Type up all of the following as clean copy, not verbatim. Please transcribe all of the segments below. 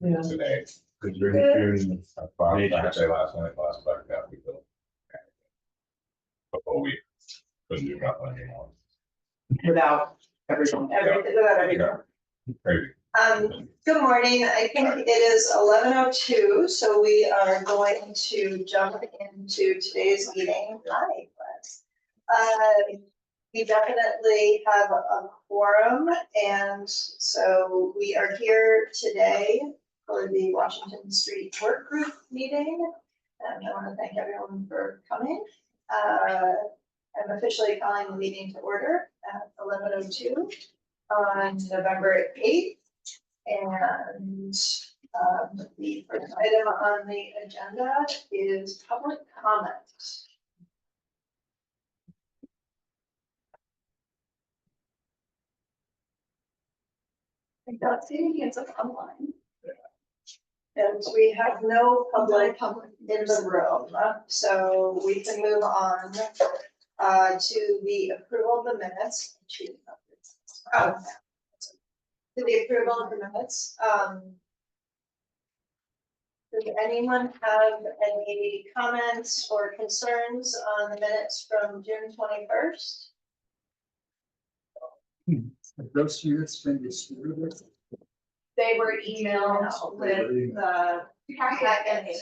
Yeah. Today, because you're hearing Saturday last night, last back that we built. Before we couldn't do nothing anymore. Without everything. Without everything. Crazy. Good morning. I think it is 11:02, so we are going to jump into today's meeting. Hi, Wes. We definitely have a quorum, and so we are here today for the Washington Street Work Group meeting. And I want to thank everyone for coming. I'm officially calling the meeting to order at 11:02 on November 8th. And the first item on the agenda is public comment. I don't see any hands up online. And we have no public in the room, so we can move on to the approval of the minutes. Oh, to the approval of the minutes. Does anyone have any comments or concerns on the minutes from June 21st? Those units been distributed. They were emailed with the packet.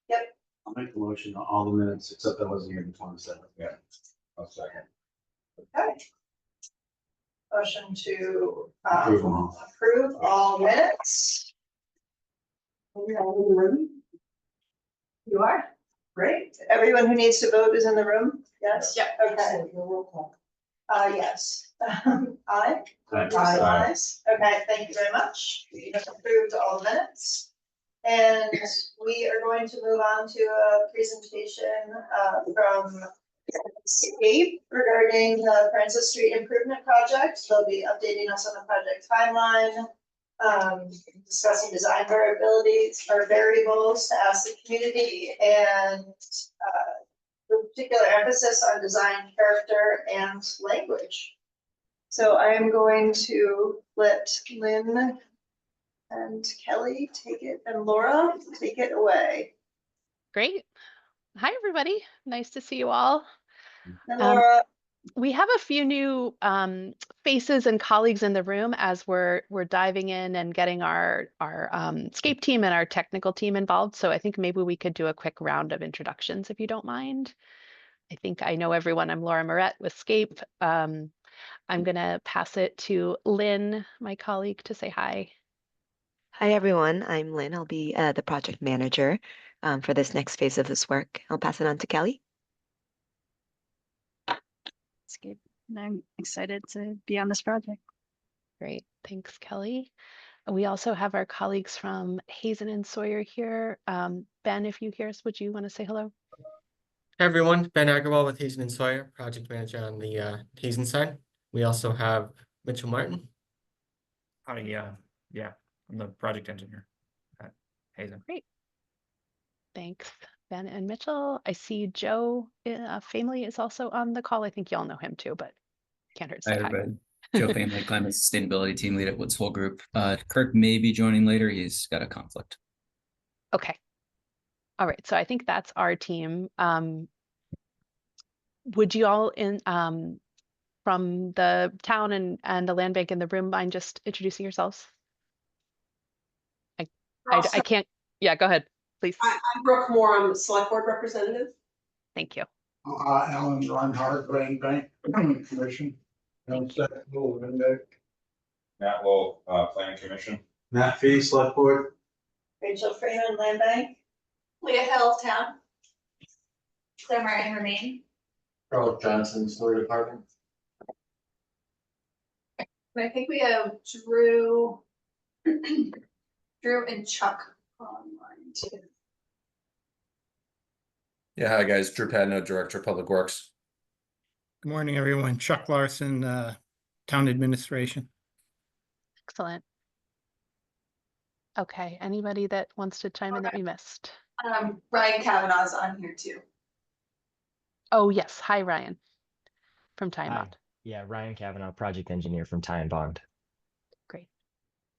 Yep. I'll make a motion on all the minutes except that wasn't here the 27th. Yeah. I'll second. Okay. Motion to Approve them all. approve all minutes. Are you all in the room? You are? Great. Everyone who needs to vote is in the room? Yes? Yeah. Okay. Yes. Aye? Aye. Ayes. Okay, thank you very much. We have approved all the minutes. And we are going to move on to a presentation from Escape regarding the Francis Street Improvement Project. They'll be updating us on the project timeline, discussing design variabilities or variables to ask the community, and with particular emphasis on design character and language. So I am going to let Lynn and Kelly take it, and Laura take it away. Great. Hi, everybody. Nice to see you all. And Laura, We have a few new faces and colleagues in the room as we're diving in and getting our Scape team and our technical team involved. So I think maybe we could do a quick round of introductions if you don't mind. I think I know everyone. I'm Laura Moret with Scape. I'm going to pass it to Lynn, my colleague, to say hi. Hi, everyone. I'm Lynn. I'll be the project manager for this next phase of this work. I'll pass it on to Kelly. It's good. And I'm excited to be on this project. Great. Thanks, Kelly. We also have our colleagues from Hazen and Sawyer here. Ben, if you hear us, would you want to say hello? Hey everyone, Ben Agarwal with Hazen and Sawyer, project manager on the Hazen side. We also have Mitchell Martin. Hi, yeah, I'm the project engineer at Hazen. Great. Thanks, Ben and Mitchell. I see Joe Family is also on the call. I think y'all know him too, but can't hurt to say hi. Everybody. Joe Family, Climate Sustainability Team Lead at Woods Hole Group. Kirk may be joining later. He's got a conflict. Okay. All right. So I think that's our team. Would you all from the town and the land bank in the room mind just introducing yourselves? I can't. Yeah, go ahead, please. I'm Brooke Moore. I'm the select board representative. Thank you. Alan Reinhardt, Land Bank Commission. Matt Lowell, Planning Commission. Matt Fee, Select Board. Rachel Freeman, Land Bank. Leah Hill, Town. Claire Martin, Remain. Charles Johnson, Story Department. And I think we have Drew and Chuck online too. Yeah, hi guys, Drew Padno, Director of Public Works. Good morning, everyone. Chuck Larson, Town Administration. Excellent. Okay, anybody that wants to chime in that we missed? Ryan Kavanaugh's on here too. Oh yes, hi Ryan from Time Bond. Yeah, Ryan Kavanaugh, project engineer from Tie and Bond.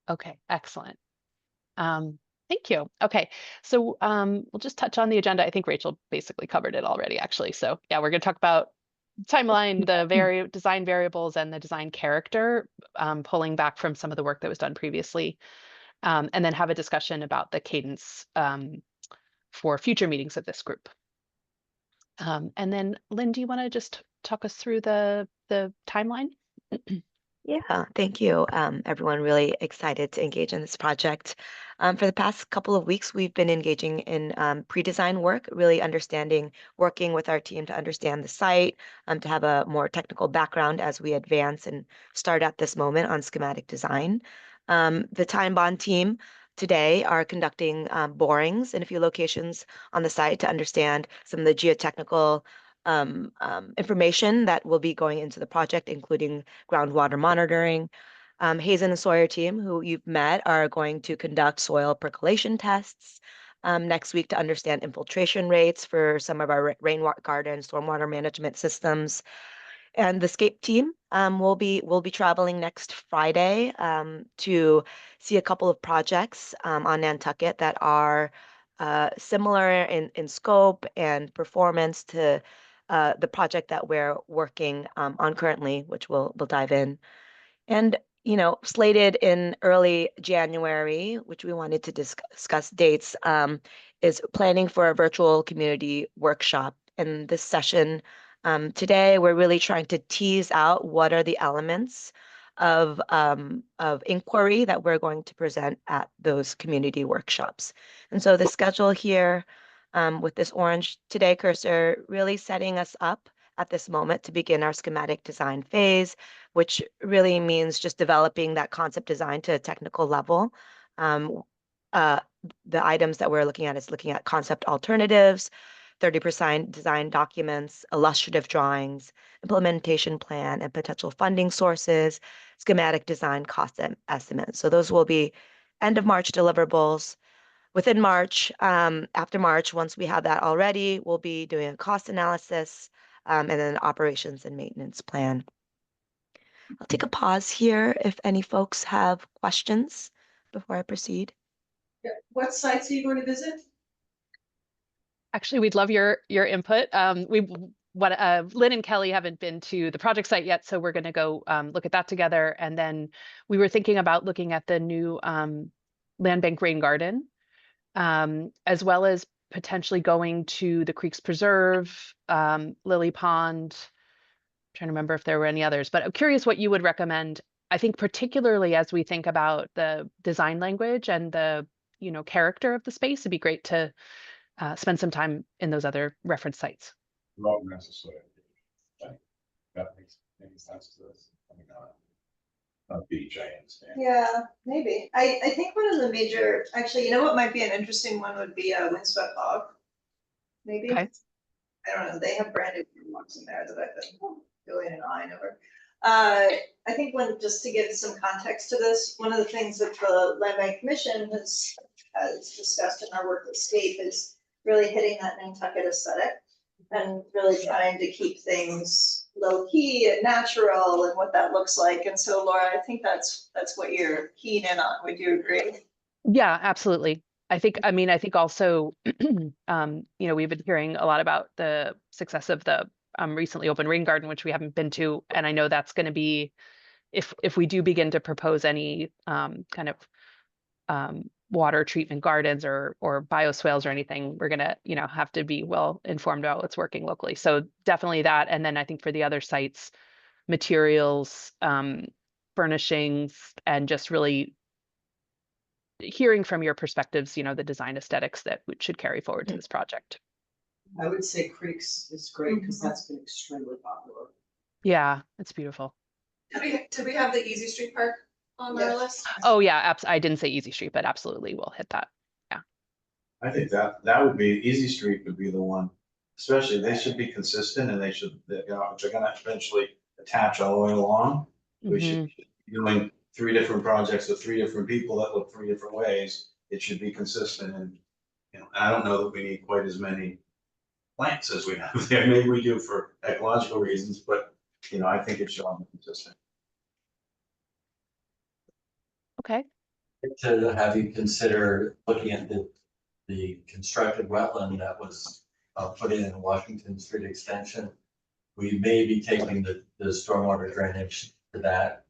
Okay, excellent. Thank you. Okay, so we'll just touch on the agenda. I think Rachel basically covered it already, actually. So yeah, we're going to talk about timeline, the design variables, and the design character, pulling back from some of the work that was done previously, and then have a discussion about the cadence for future meetings of this group. And then, Lynn, do you want to just talk us through the timeline? Yeah, thank you. Everyone really excited to engage in this project. For the past couple of weeks, we've been engaging in pre-design work, really understanding, working with our team to understand the site, to have a more technical background as we advance and start at this moment on schematic design. The Time Bond team today are conducting borings in a few locations on the site to understand some of the geotechnical information that will be going into the project, including groundwater monitoring. Hazen and Sawyer team, who you've met, are going to conduct soil percolation tests next week to understand infiltration rates for some of our rainwater garden, stormwater management systems. And the SCAPE team will be traveling next Friday to see a couple of projects on Nantucket that are similar in scope and performance to the project that we're working on currently, which we'll dive in. And, you know, slated in early January, which we wanted to discuss dates, is planning for a virtual community workshop. In this session today, we're really trying to tease out what are the elements of inquiry that we're going to present at those community workshops. And so the schedule here with this orange today cursor really setting us up at this moment to begin our schematic design phase, which really means just developing that concept design to a technical level. The items that we're looking at is looking at concept alternatives, 30% design documents, illustrative drawings, implementation plan, and potential funding sources, schematic design cost estimates. So those will be end of March deliverables. Within March, after March, once we have that already, we'll be doing a cost analysis and then operations and maintenance plan. I'll take a pause here if any folks have questions before I proceed. Yeah. What sites are you going to visit? Actually, we'd love your input. Lynn and Kelly haven't been to the project site yet, so we're going to go look at that together. And then we were thinking about looking at the new land bank rain garden, as well as potentially going to the Creeks Preserve, Lily Pond. I'm trying to remember if there were any others, but I'm curious what you would recommend. I think particularly as we think about the design language and the character of the space, it'd be great to spend some time in those other reference sites. Not necessarily. That makes sense to us. I mean, a beach, I understand. Yeah, maybe. I think one of the major, actually, you know what might be an interesting one would be a windswept bog. Maybe. Okay. I don't know. They have branded walks in there that I've been going and eyeing over. I think just to give some context to this, one of the things that the Land Bank Commission has discussed in our work with SCAPE is really hitting that Nantucket aesthetic and really trying to keep things low key and natural and what that looks like. And so, Laura, I think that's what you're keen in on. Would you agree? Yeah, absolutely. I think also, we've been hearing a lot about the success of the recently opened rain garden, which we haven't been to. And I know that's going to be, if we do begin to propose any kind of water treatment gardens or bioswales or anything, we're going to, have to be well informed about what's working locally. So definitely that. And then I think for the other sites, materials, furnishings, and just really hearing from your perspectives, the design aesthetics that we should carry forward to this project. I would say Creeks is great because that's been extremely popular. Yeah, it's beautiful. Did we have the Easy Street Park on our list? Oh yeah, I didn't say Easy Street, but absolutely we'll hit that. Yeah. I think that would be, Easy Street would be the one, especially they should be consistent and if they're gonna eventually attach all the way along. We should be doing 3 different projects with 3 different people that look 3 different ways. It should be consistent and, I don't know that we need quite as many plants as we have there. Maybe we do for ecological reasons, but I think it should all be consistent. Okay. To have you consider looking at the constructed wetland that was put in Washington Street Extension. We may be taking the stormwater drainage to that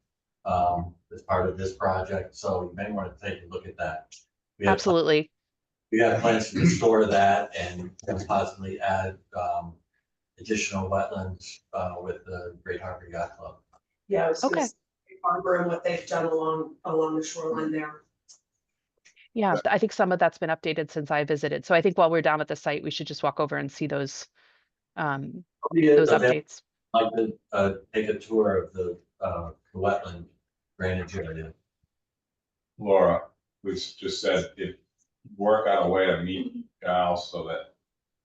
as part of this project, so you may want to take a look at that. Absolutely. We have plans to restore that and possibly add additional wetlands with the Great Harbor Yacht Club. Yeah, I was gonna Okay. say Harbor and what they've done along the shoreline there. Yeah, I think some of that's been updated since I visited. So I think while we're down at the site, we should just walk over and see those updates. I'd like to take a tour of the wetland drainage area. Laura, we just said if work out a way to meet Gal so that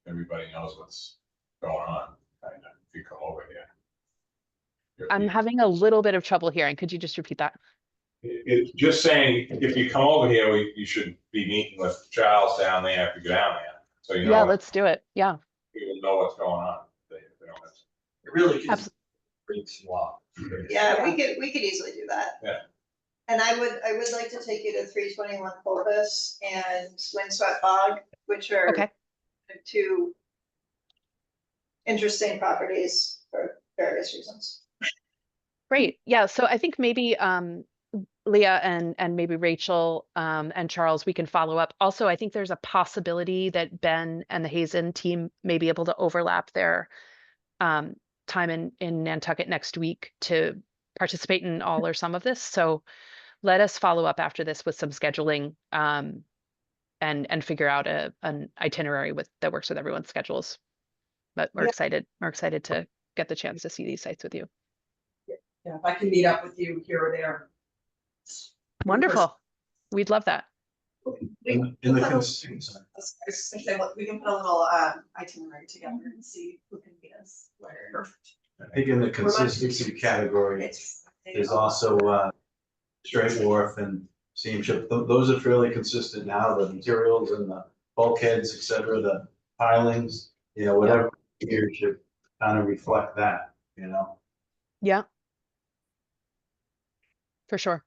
everybody knows what's going on, kind of, if you come over here. I'm having a little bit of trouble hearing. Could you just repeat that? It's just saying, if you come over here, you should be meeting with Charles down there if you go down there. So you know. Yeah, let's do it. Yeah. People know what's going on. They don't have to. It really is Creeks Walk. Yeah, we could easily do that. Yeah. And I would like to take you to 321 Pulvis and Windswept Bog, which are Okay. two interesting properties for various reasons. Great. Yeah. So I think maybe Leah and maybe Rachel and Charles, we can follow up. Also, I think there's a possibility that Ben and the Hazen team may be able to overlap their time in Nantucket next week to participate in all or some of this. So let us follow up after this with some scheduling and figure out an itinerary that works with everyone's schedules. But we're excited. We're excited to get the chance to see these sites with you. Yeah, if I can meet up with you here or there. Wonderful. We'd love that. In the we can put a little itinerary together and see who can meet us where. Perfect. I think in the consistency category is also straight wharf and steamship. Those are fairly consistent now, the materials and the bulkheads, et cetera, the pilings, whatever here should kind of reflect that, Yeah. For sure.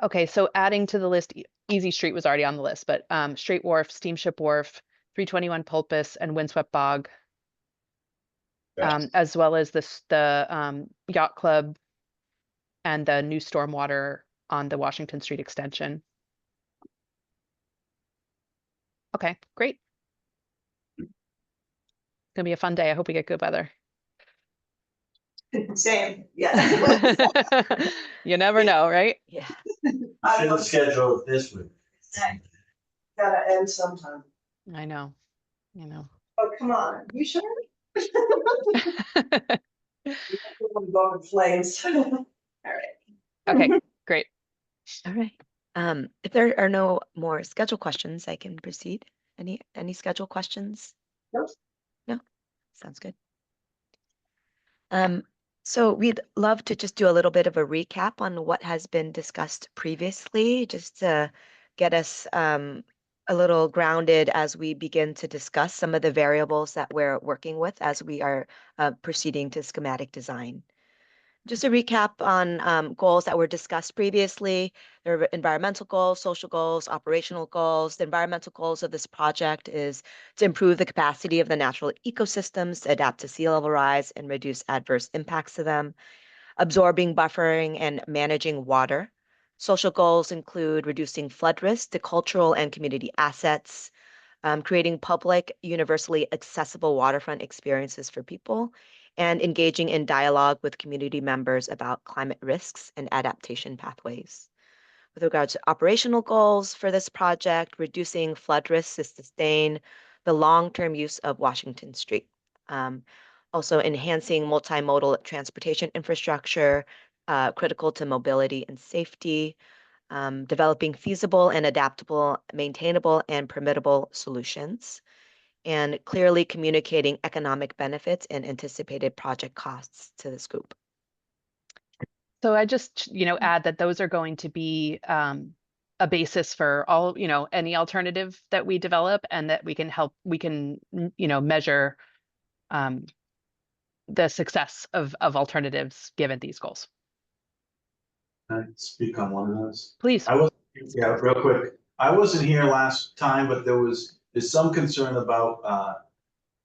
Okay, so adding to the list, Easy Street was already on the list, but Straight Wharf, Steamship Wharf, 321 Pulpus, and Windswept Bog, as well as the Yacht Club and the new stormwater on the Washington Street extension. Okay, great. It's gonna be a fun day. I hope we get good weather. Same, yeah. You never know, right? Yeah. Shouldn't schedule it this week. Gotta end sometime. I know. Oh, come on, you sure? Go in flames. All right. Okay, great. All right. If there are no more schedule questions, I can proceed. Any schedule questions? Nope. No? Sounds good. So we'd love to just do a little bit of a recap on what has been discussed previously, just to get us a little grounded as we begin to discuss some of the variables that we're working with as we are proceeding to schematic design. Just a recap on goals that were discussed previously. There are environmental goals, social goals, operational goals. The environmental goals of this project is to improve the capacity of the natural ecosystems to adapt to sea level rise and reduce adverse impacts to them, absorbing, buffering, and managing water. Social goals include reducing flood risk to cultural and community assets, creating public, universally accessible waterfront experiences for people, and engaging in dialogue with community members about climate risks and adaptation pathways. With regards to operational goals for this project, reducing flood risks to sustain the long-term use of Washington Street. Also enhancing multimodal transportation infrastructure, critical to mobility and safety, developing feasible and adaptable, maintainable and permittable solutions, and clearly communicating economic benefits and anticipated project costs to this group. So I just, add that those are going to be a basis for all, any alternative that we develop, and that we can measure the success of alternatives given these goals. I speak on one of those? Please. Yeah, real quick. I wasn't here last time, but there's some concern about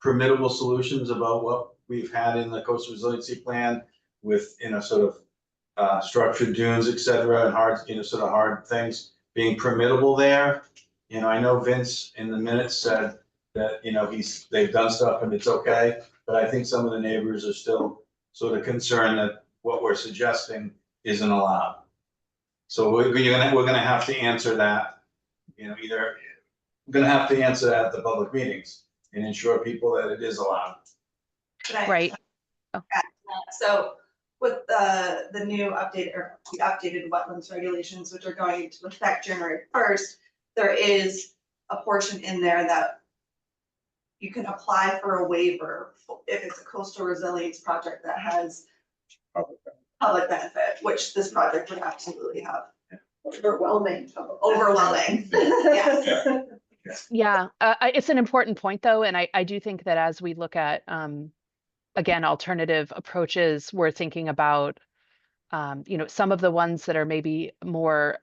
permittable solutions about what we've had in the coastal resiliency plan with, sort of structured dunes, et cetera, and hard, sort of hard things being permittable there. I know Vince in the minutes said that, they've done stuff and it's okay, but I think some of the neighbors are still sort of concerned that what we're suggesting isn't allowed. So we're gonna have to answer that, either, we're gonna have to answer that at the public meetings and ensure people that it is allowed. Right. So with the new update or the updated wetlands regulations, which are going into effect January 1st, there is a portion in there that you can apply for a waiver if it's a coastal resilience project that has public benefit, which this project would absolutely have. Overwhelming. Overwhelming. Yes. Yeah, it's an important point though, and I do think that as we look at again alternative approaches, we're thinking about some of the ones that are maybe more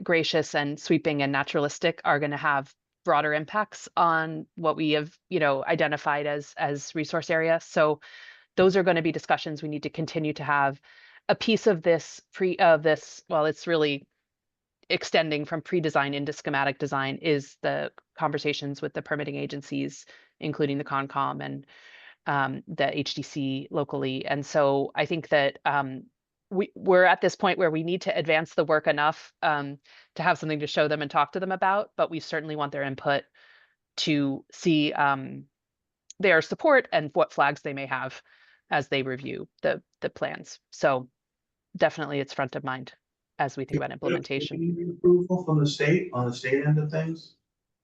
gracious and sweeping and naturalistic are going to have broader impacts on what we have identified as resource area. So those are going to be discussions we need to continue to have. A piece of this well, it's really extending from pre-design into schematic design is the conversations with the permitting agencies, including the Concom and the HDC locally. And so I think that we're at this point where we need to advance the work enough to have something to show them and talk to them about, but we certainly want their input to see their support and what flags they may have as they review the plans. So definitely it's front of mind as we think about implementation. Do we need approval from the state on the state end of things?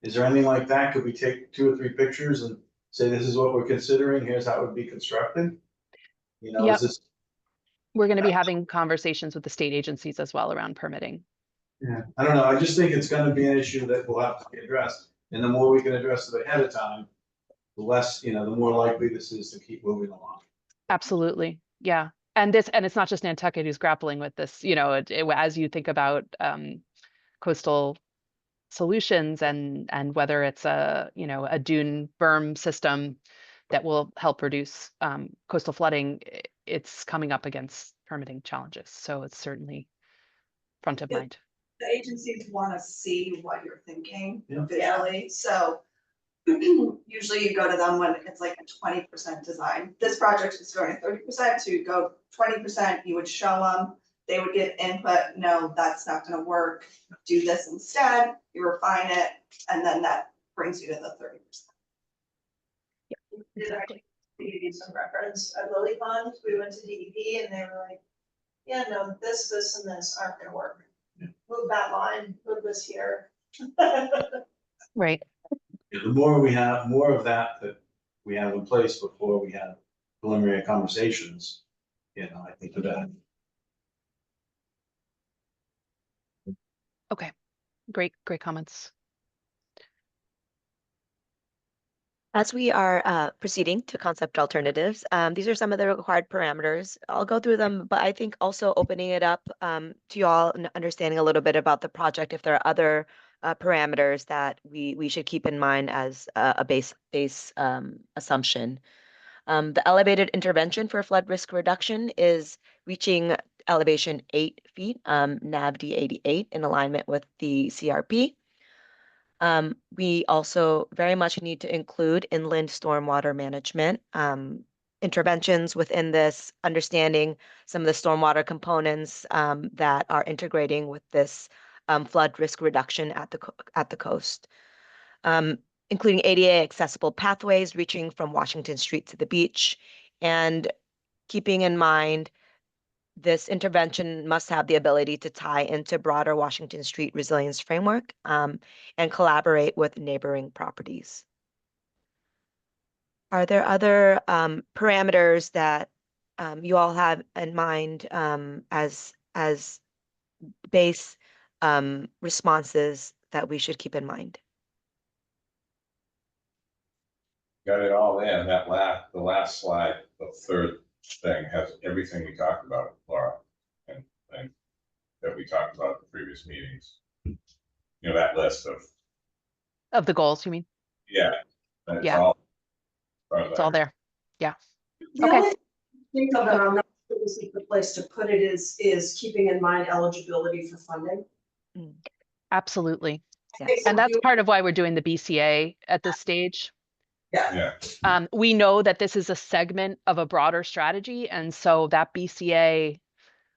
Is there anything like that? Could we take 2 or 3 pictures and say, this is what we're considering, here's how it would be constructed? Yep. Is this? We're going to be having conversations with the state agencies as well around permitting. Yeah, I don't know. I just think it's gonna be an issue that will have to be addressed. And the more we can address it ahead of time, the less, the more likely this is to keep moving along. Absolutely. Yeah. And it's not just Nantucket who's grappling with this, as you think about coastal solutions and whether it's a dune berm system that will help reduce coastal flooding, it's coming up against permitting challenges. So it's certainly front of mind. The agencies want to see what you're thinking Yeah. visually, so usually you go to them when it's like a 20% design. This project is going 30%, so you go 20%, you would show them, they would give input, no, that's not gonna work, do this instead, you refine it, and then that brings you to the 30%. Did actually give you some reference at Lily Pond, we went to DEP and they were like, yeah, no, this, and this aren't gonna work. Move that line, move this here. Right. The more we have, more of that we have in place before we have preliminary conversations, I think the better. Okay. Great comments. As we are proceeding to concept alternatives, these are some of the required parameters. I'll go through them, but I think also opening it up to you all and understanding a little bit about the project, if there are other parameters that we should keep in mind as a base assumption. The elevated intervention for flood risk reduction is reaching elevation 8 feet, NAVD 88, in alignment with the CRP. We also very much need to include inland stormwater management interventions within this, understanding some of the stormwater components that are integrating with this flood risk reduction at the coast, including ADA accessible pathways reaching from Washington Street to the beach, and keeping in mind this intervention must have the ability to tie into broader Washington Street resilience framework and collaborate with neighboring properties. Are there other parameters that you all have in mind as base responses that we should keep in mind? Got it all in. The last slide, the third thing has everything we talked about, Laura. And we talked about at the previous meetings. You know, that list Of the goals, you mean? yeah, that's Yeah. all. It's all there. Yeah. The Okay. only thing of it, I'm not sure this is the place to put it is keeping in mind eligibility for funding. Absolutely. Yes. And that's part of why we're doing the BCA at this stage. Yeah. We know that this is a segment of a broader strategy, and so that BCA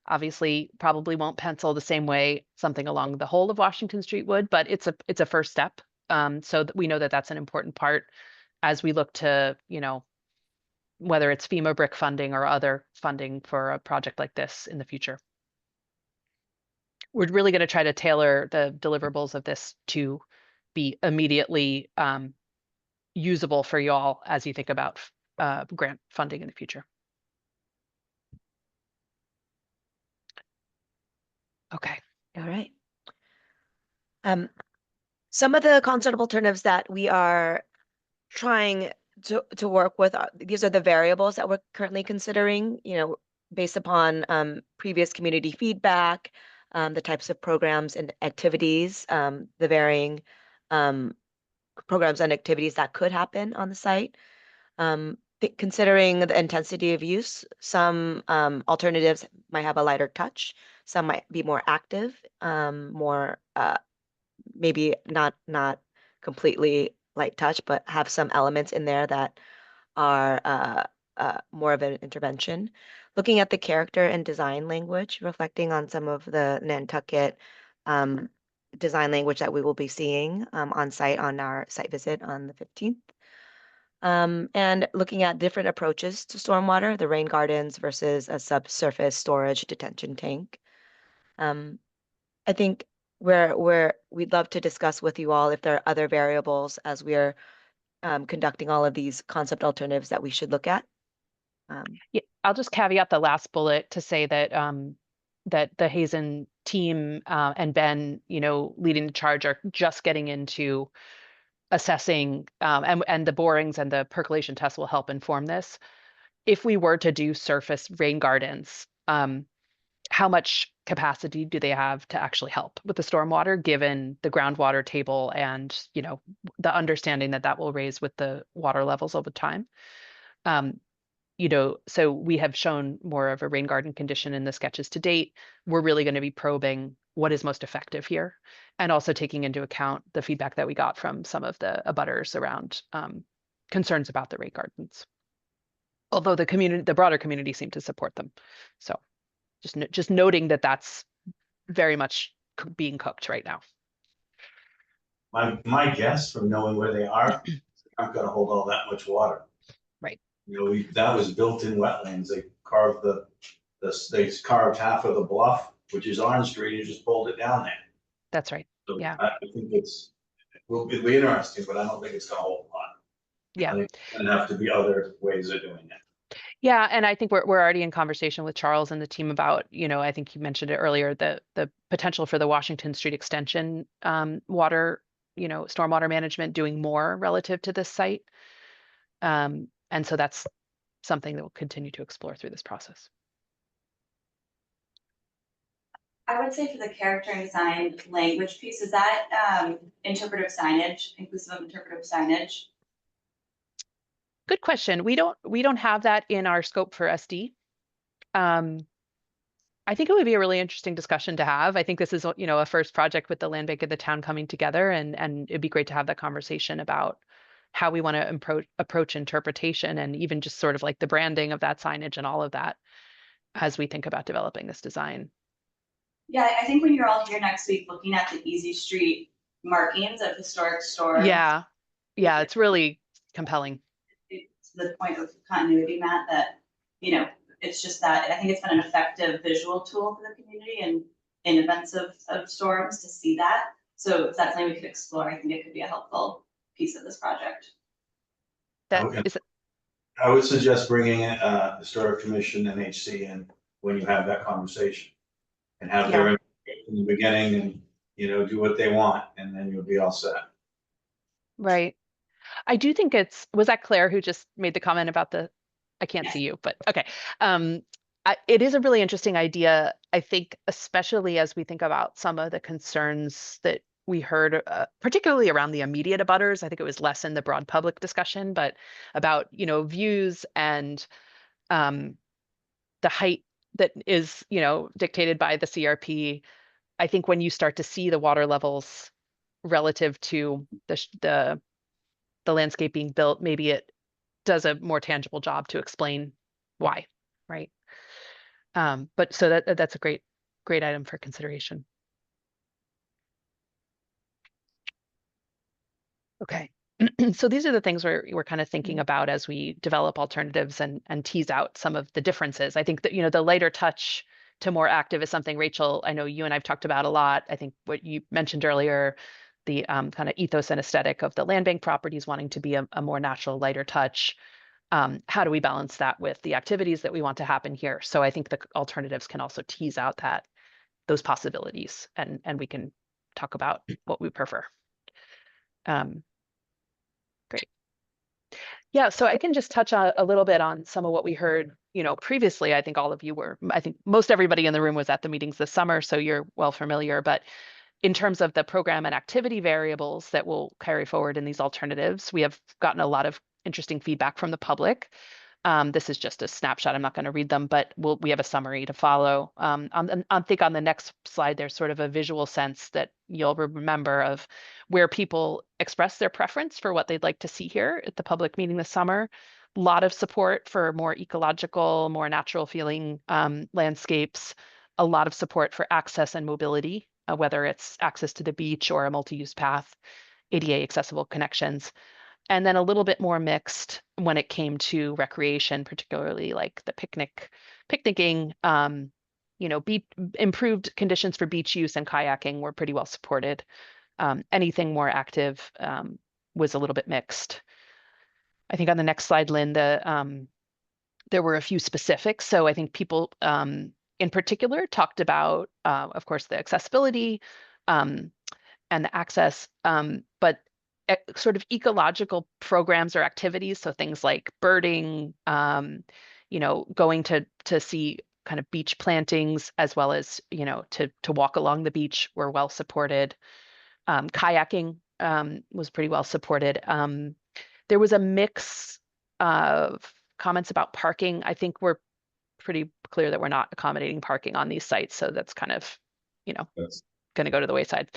obviously probably won't pencil the same way something along the whole of Washington Street would, but it's a first step. So that we know that that's an important part as we look to, you know, whether it's FEMA brick funding or other funding for a project like this in the future. We're really going to try to tailor the deliverables of this to be immediately usable for you all as you think about grant funding in the future. Okay. All right. Some of the concept alternatives that we are trying to work with, these are the variables that we're currently considering, you know, based upon previous community feedback, the types of programs and activities, the varying programs and activities that could happen on the site. Considering the intensity of use, some alternatives might have a lighter touch, some might be more active, more maybe not completely light touch, but have some elements in there that are more of an intervention. Looking at the character and design language, reflecting on some of the Nantucket design language that we will be seeing on site on our site visit on the 15th. And looking at different approaches to stormwater, the rain gardens versus a subsurface storage detention tank. I think we'd love to discuss with you all if there are other variables as we're conducting all of these concept alternatives that we should look at. Yeah, I'll just caveat the last bullet to say that that the Hazen team and Ben, you know, leading the charge are just getting into assessing and the borings and the percolation tests will help inform this. If we were to do surface rain gardens, how much capacity do they have to actually help with the stormwater, given the groundwater table and, you know, the understanding that that will raise with the water levels over time? You know, so we have shown more of a rain garden condition in the sketches to date. We're really going to be probing what is most effective here, and also taking into account the feedback that we got from some of the abutters around concerns about the rain gardens. Although the broader community seemed to support them. So just noting that that's very much being cooked right now. My guess from knowing where they are, aren't gonna hold all that much water. Right. You know, that was built-in wetlands. They carved they carved half of the bluff, which is Orange Street, and just pulled it down there. That's right. So Yeah. I think it'll be interesting, but I don't think it's gonna hold a lot. Yeah. I think it's gonna have to be other ways of doing it. Yeah, and I think we're already in conversation with Charles and the team about, you know, I think you mentioned it earlier, the potential for the Washington Street extension water, you know, stormwater management doing more relative to this site. And so that's something that we'll continue to explore through this process. I would say for the character and design language piece, is that interpretive signage, inclusive of interpretive signage? Good question. We don't have that in our scope for SD. I think it would be a really interesting discussion to have. I think this is, you know, a first project with the land bank of the town coming together, and it'd be great to have that conversation about how we want to approach interpretation and even just sort of like the branding of that signage and all of that as we think about developing this design. Yeah, I think when you're all here next week looking at the Easy Street markings of historic stores. Yeah, it's really compelling. It's the point of continuity, Matt, that, you know, it's just that I think it's been an effective visual tool for the community and in events of storms to see that. So if that's something we could explore, I think it could be a helpful piece of this project. I would suggest bringing in Historic Commission and HC in when you have that conversation. And have their input in the beginning and, you know, do what they want, and then you'll be all set. Right. I do think was that Claire who just made the comment about I can't see you, but okay. It is a really interesting idea I think especially as we think about some of the concerns that we heard, particularly around the immediate abutters, I think it was less in the broad public discussion, but about, you know, views and the height that is, you know, dictated by the CRP. I think when you start to see the water levels relative to the landscape being built, maybe it does a more tangible job to explain why, right? But so that's a great item for consideration. Okay. So these are the things we're kind of thinking about as we develop alternatives and tease out some of the differences. I think that, you know, the lighter touch to more active is something, Rachel, I know you and I've talked about a lot. I think what you mentioned earlier, the kind of ethos and aesthetic of the land bank properties wanting to be a more natural, lighter touch. How do we balance that with the activities that we want to happen here? So I think the alternatives can also tease out those possibilities, and we can talk about what we prefer. Great. Yeah, so I can just touch a little bit on some of what we heard, you know, previously. I think all of you were, I think most everybody in the room was at the meetings this summer, so you're well familiar. But in terms of the program and activity variables that will carry forward in these alternatives, we have gotten a lot of interesting feedback from the public. This is just a snapshot. I'm not going to read them, but we have a summary to follow. I think on the next slide, there's sort of a visual sense that you'll remember of where people express their preference for what they'd like to see here at the public meeting this summer. A lot of support for more ecological, more natural feeling landscapes, a lot of support for access and mobility, whether it's access to the beach or a multi-use path, ADA accessible connections. And then a little bit more mixed when it came to recreation, particularly like the picnicking, you know, improved conditions for beach use and kayaking were pretty well supported. Anything more active was a little bit mixed. I think on the next slide, Lynn, there were a few specifics. So I think people in particular talked about, of course, the accessibility and the access, but sort of ecological programs or activities. So things like birding, you know, going to see kind of beach plantings, as well as, you know, to walk along the beach were well supported. Kayaking was pretty well supported. There was a mix of comments about parking. I think we're pretty clear that we're not accommodating parking on these sites. So that's kind of, you know, going to go to the wayside.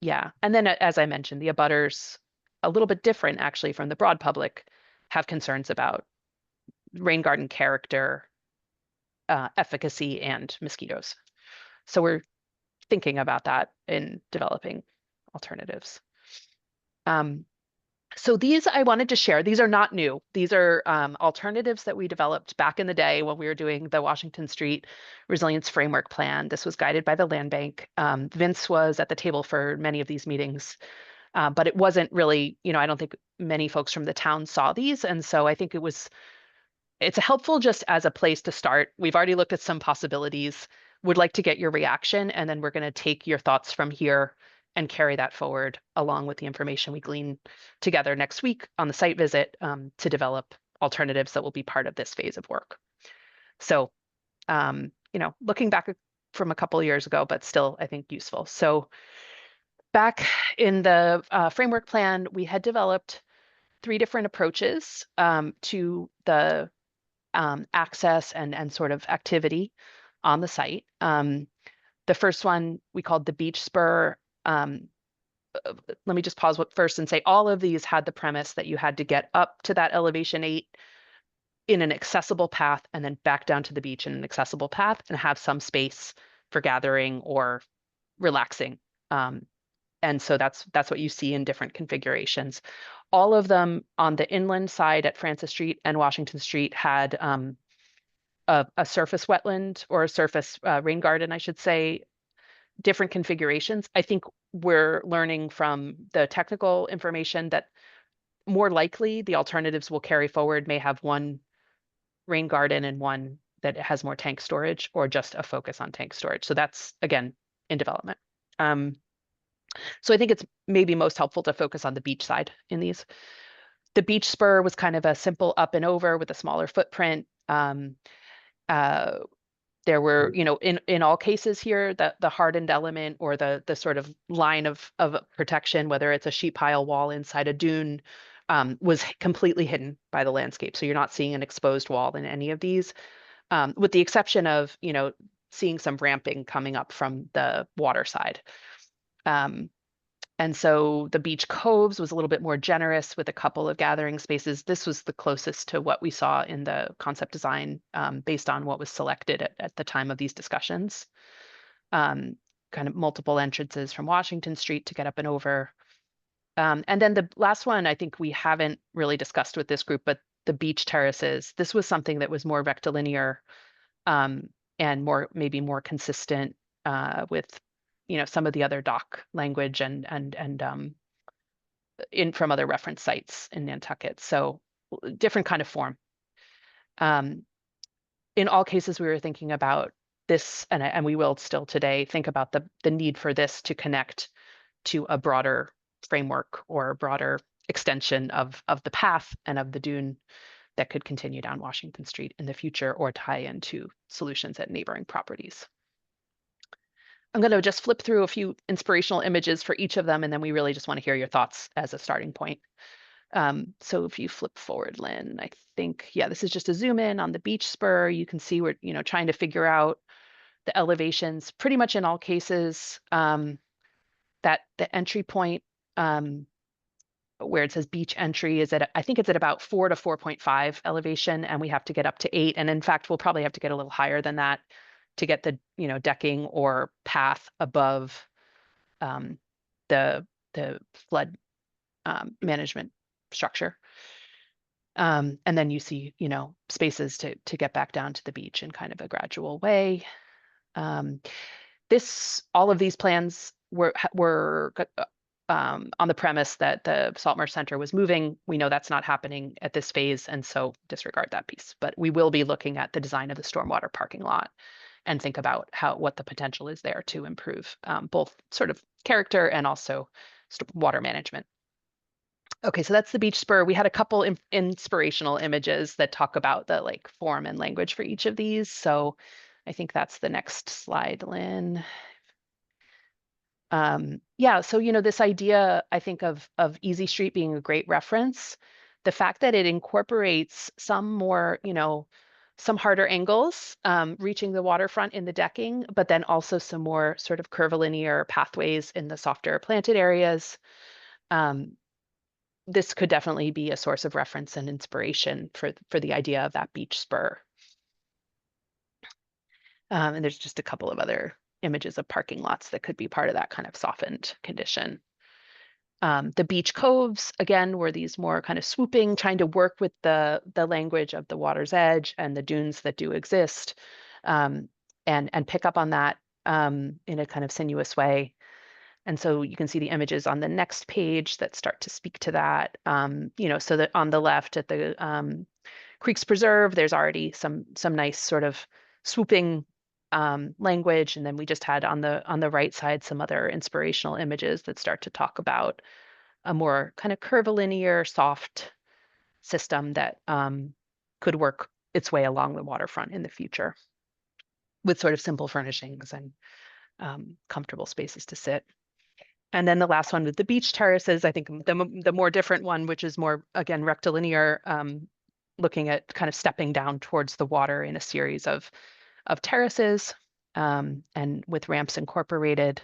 Yeah, and then as I mentioned, the abutters, a little bit different actually from the broad public, have concerns about rain garden character, efficacy, and mosquitoes. So we're thinking about that in developing alternatives. So these I wanted to share. These are not new. These are alternatives that we developed back in the day when we were doing the Washington Street Resilience Framework Plan. This was guided by the Land Bank. Vince was at the table for many of these meetings, but it wasn't really, you know, I don't think many folks from the town saw these. And so I think it's helpful just as a place to start. We've already looked at some possibilities. Would like to get your reaction, and then we're going to take your thoughts from here and carry that forward along with the information we glean together next week on the site visit to develop alternatives that will be part of this phase of work. So, you know, looking back from a couple of years ago, but still, I think useful. So back in the framework plan, we had developed 3 different approaches to the access and sort of activity on the site. The first one we called the beach spur. Let me just pause first and say all of these had the premise that you had to get up to that elevation 8 in an accessible path and then back down to the beach in an accessible path and have some space for gathering or relaxing. And so that's what you see in different configurations. All of them on the inland side at Francis Street and Washington Street had a surface wetland or a surface rain garden, I should say, different configurations. I think we're learning from the technical information that more likely the alternatives will carry forward may have one rain garden and one that has more tank storage or just a focus on tank storage. So that's, again, in development. So I think it's maybe most helpful to focus on the beach side in these. The beach spur was kind of a simple up and over with a smaller footprint. There were, you know, in all cases here, the hardened element or the sort of line of protection, whether it's a sheet pile wall inside a dune, was completely hidden by the landscape. So you're not seeing an exposed wall in any of these, with the exception of, you know, seeing some ramping coming up from the water side. And so the beach coves was a little bit more generous with a couple of gathering spaces. This was the closest to what we saw in the concept design, based on what was selected at the time of these discussions. Kind of multiple entrances from Washington Street to get up and over. And then the last one, I think we haven't really discussed with this group, but the beach terraces. This was something that was more rectilinear, and maybe more consistent with, you know, some of the other doc language and in from other reference sites in Nantucket. So different kind of form. In all cases, we were thinking about this, and we will still today think about the need for this to connect to a broader framework or a broader extension of the path and of the dune that could continue down Washington Street in the future or tie into solutions at neighboring properties. I'm going to just flip through a few inspirational images for each of them, and then we really just want to hear your thoughts as a starting point. So if you flip forward, Lynn, I think, yeah, this is just a zoom in on the beach spur. You can see we're, you know, trying to figure out the elevations pretty much in all cases, that the entry point, where it says beach entry is at, I think it's at about 4 to 4.5 elevation, and we have to get up to 8. And in fact, we'll probably have to get a little higher than that to get the, you know, decking or path above the flood management structure. And then you see, you know, spaces to get back down to the beach in kind of a gradual way. All of these plans were on the premise that the Saltmarsh Center was moving. We know that's not happening at this phase, and so disregard that piece. But we will be looking at the design of the stormwater parking lot and think about what the potential is there to improve both sort of character and also water management. Okay, so that's the beach spur. We had a couple inspirational images that talk about the like form and language for each of these. So I think that's the next slide, Lynn. Yeah, so you know, this idea, I think of Easy Street being a great reference. The fact that it incorporates some more, you know, some harder angles, reaching the waterfront in the decking, but then also some more sort of curvilinear pathways in the softer planted areas. This could definitely be a source of reference and inspiration for the idea of that beach spur. And there's just a couple of other images of parking lots that could be part of that kind of softened condition. The beach coves, again, were these more kind of swooping, trying to work with the language of the water's edge and the dunes that do exist, and pick up on that in a kind of sinuous way. And so you can see the images on the next page that start to speak to that. You know, so that on the left at the Creeks Preserve, there's already some nice sort of swooping language, and then we just had on the right side some other inspirational images that start to talk about a more kind of curvilinear, soft system that could work its way along the waterfront in the future with sort of simple furnishings and comfortable spaces to sit. And then the last one with the beach terraces, I think the more different one, which is more, again, rectilinear, looking at kind of stepping down towards the water in a series of terraces, and with ramps incorporated.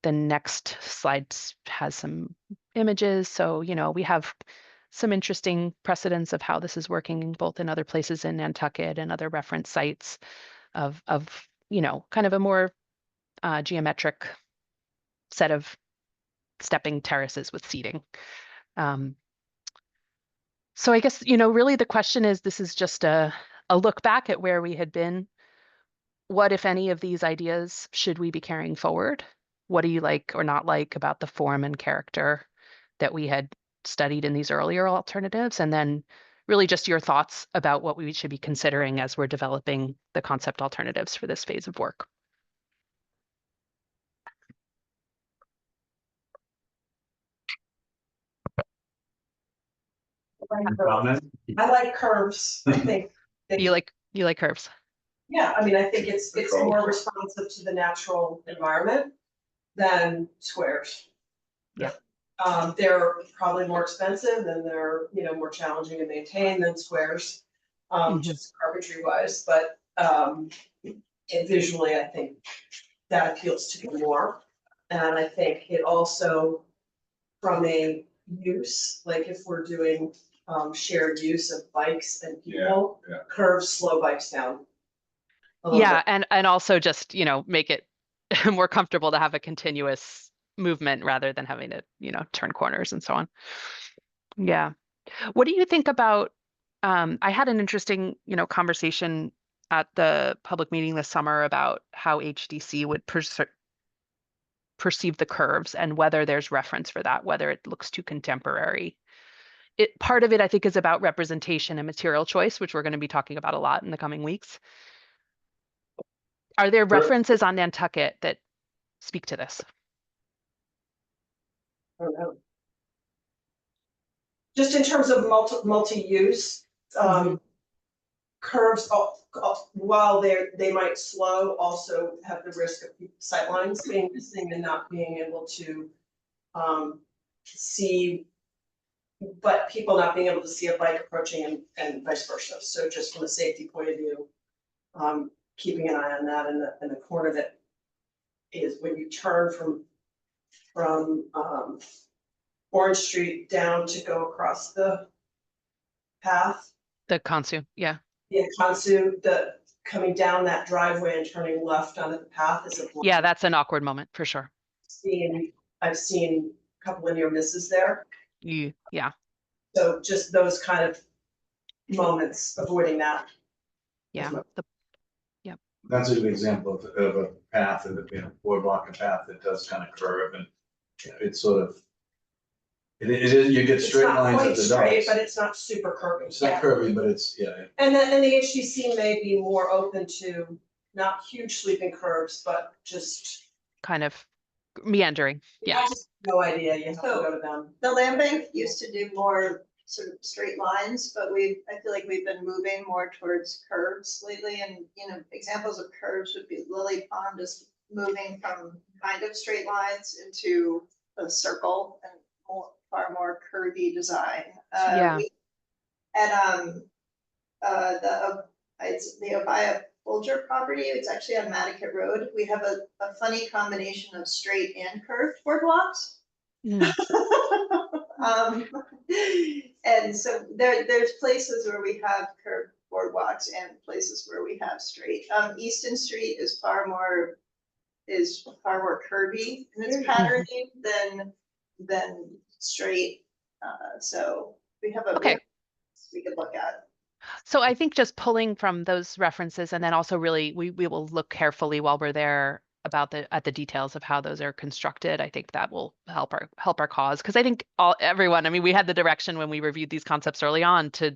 The next slide has some images. So, you know, we have some interesting precedents of how this is working both in other places in Nantucket and other reference sites of you know, kind of a more geometric set of stepping terraces with seating. So I guess, you know, really the question is, this is just a look back at where we had been. What, if any, of these ideas should we be carrying forward? What do you like or not like about the form and character that we had studied in these earlier alternatives? And then really just your thoughts about what we should be considering as we're developing the concept alternatives for this phase of work. I like curves. I think You like curves? Yeah, I mean, I think it's Control. more responsive to the natural environment than squares. Yeah. They're probably more expensive and they're, you know, more challenging to maintain than squares, just carpentry wise, but, and visually, I think that appeals to me more. And I think it also, from a use, like if we're doing, shared use of bikes and people, Yeah. curves slow bikes down. a little Yeah, bit. and also just, you know, make it more comfortable to have a continuous movement rather than having to, you know, turn corners and so on. Yeah. What do you think about, I had an interesting, you know, conversation at the public meeting this summer about how HDC would perceive the curves and whether there's reference for that, whether it looks too contemporary. Part of it, I think, is about representation and material choice, which we're going to be talking about a lot in the coming weeks. Are there references on Nantucket that speak to this? I don't know. Just in terms of multi-use, curves, while they might slow, also have the risk of sightlines being missing and not being able to see, but people not being able to see a bike approaching and vice versa. So just from a safety point of view, keeping an eye on that in the corner that is when you turn from Orange Street down to go across the path. The Kansu, yeah. Yeah, Kansu, the coming down that driveway and turning left onto the path is a. Yeah, that's an awkward moment for sure. I've seen a couple of near misses there. Yeah. So just those kind of moments, avoiding that. Yeah. That's a good example of a path, of a boardwalk, a path that does kind of curve, and it's sort of, it is, you get straight lines at the It's not quite straight, dots. but it's not super curvy. It's not curvy, but it's, yeah. And the HDC may be more open to not huge sweeping curves, but just. Kind of meandering, yeah. I just have no idea, you have to go to them. The land bank used to do more sort of straight lines, but I feel like we've been moving more towards curves lately, and, you know, examples of curves would be Lily Pond is moving from kind of straight lines into a circle and far more curvy design. Yeah. At the Abaya Folger property, it's actually on Matticat Road. We have a funny combination of straight and curved boardwalks. And so there's places where we have curved boardwalks and places where we have straight. Easton Street is far more curvy in its patterning than straight. So we have we could look at. So I think just pulling from those references, and then also really we will look carefully while we're there about at the details of how those are constructed. I think that will help our cause, because I think everyone, I mean, we had the direction when we reviewed these concepts early on to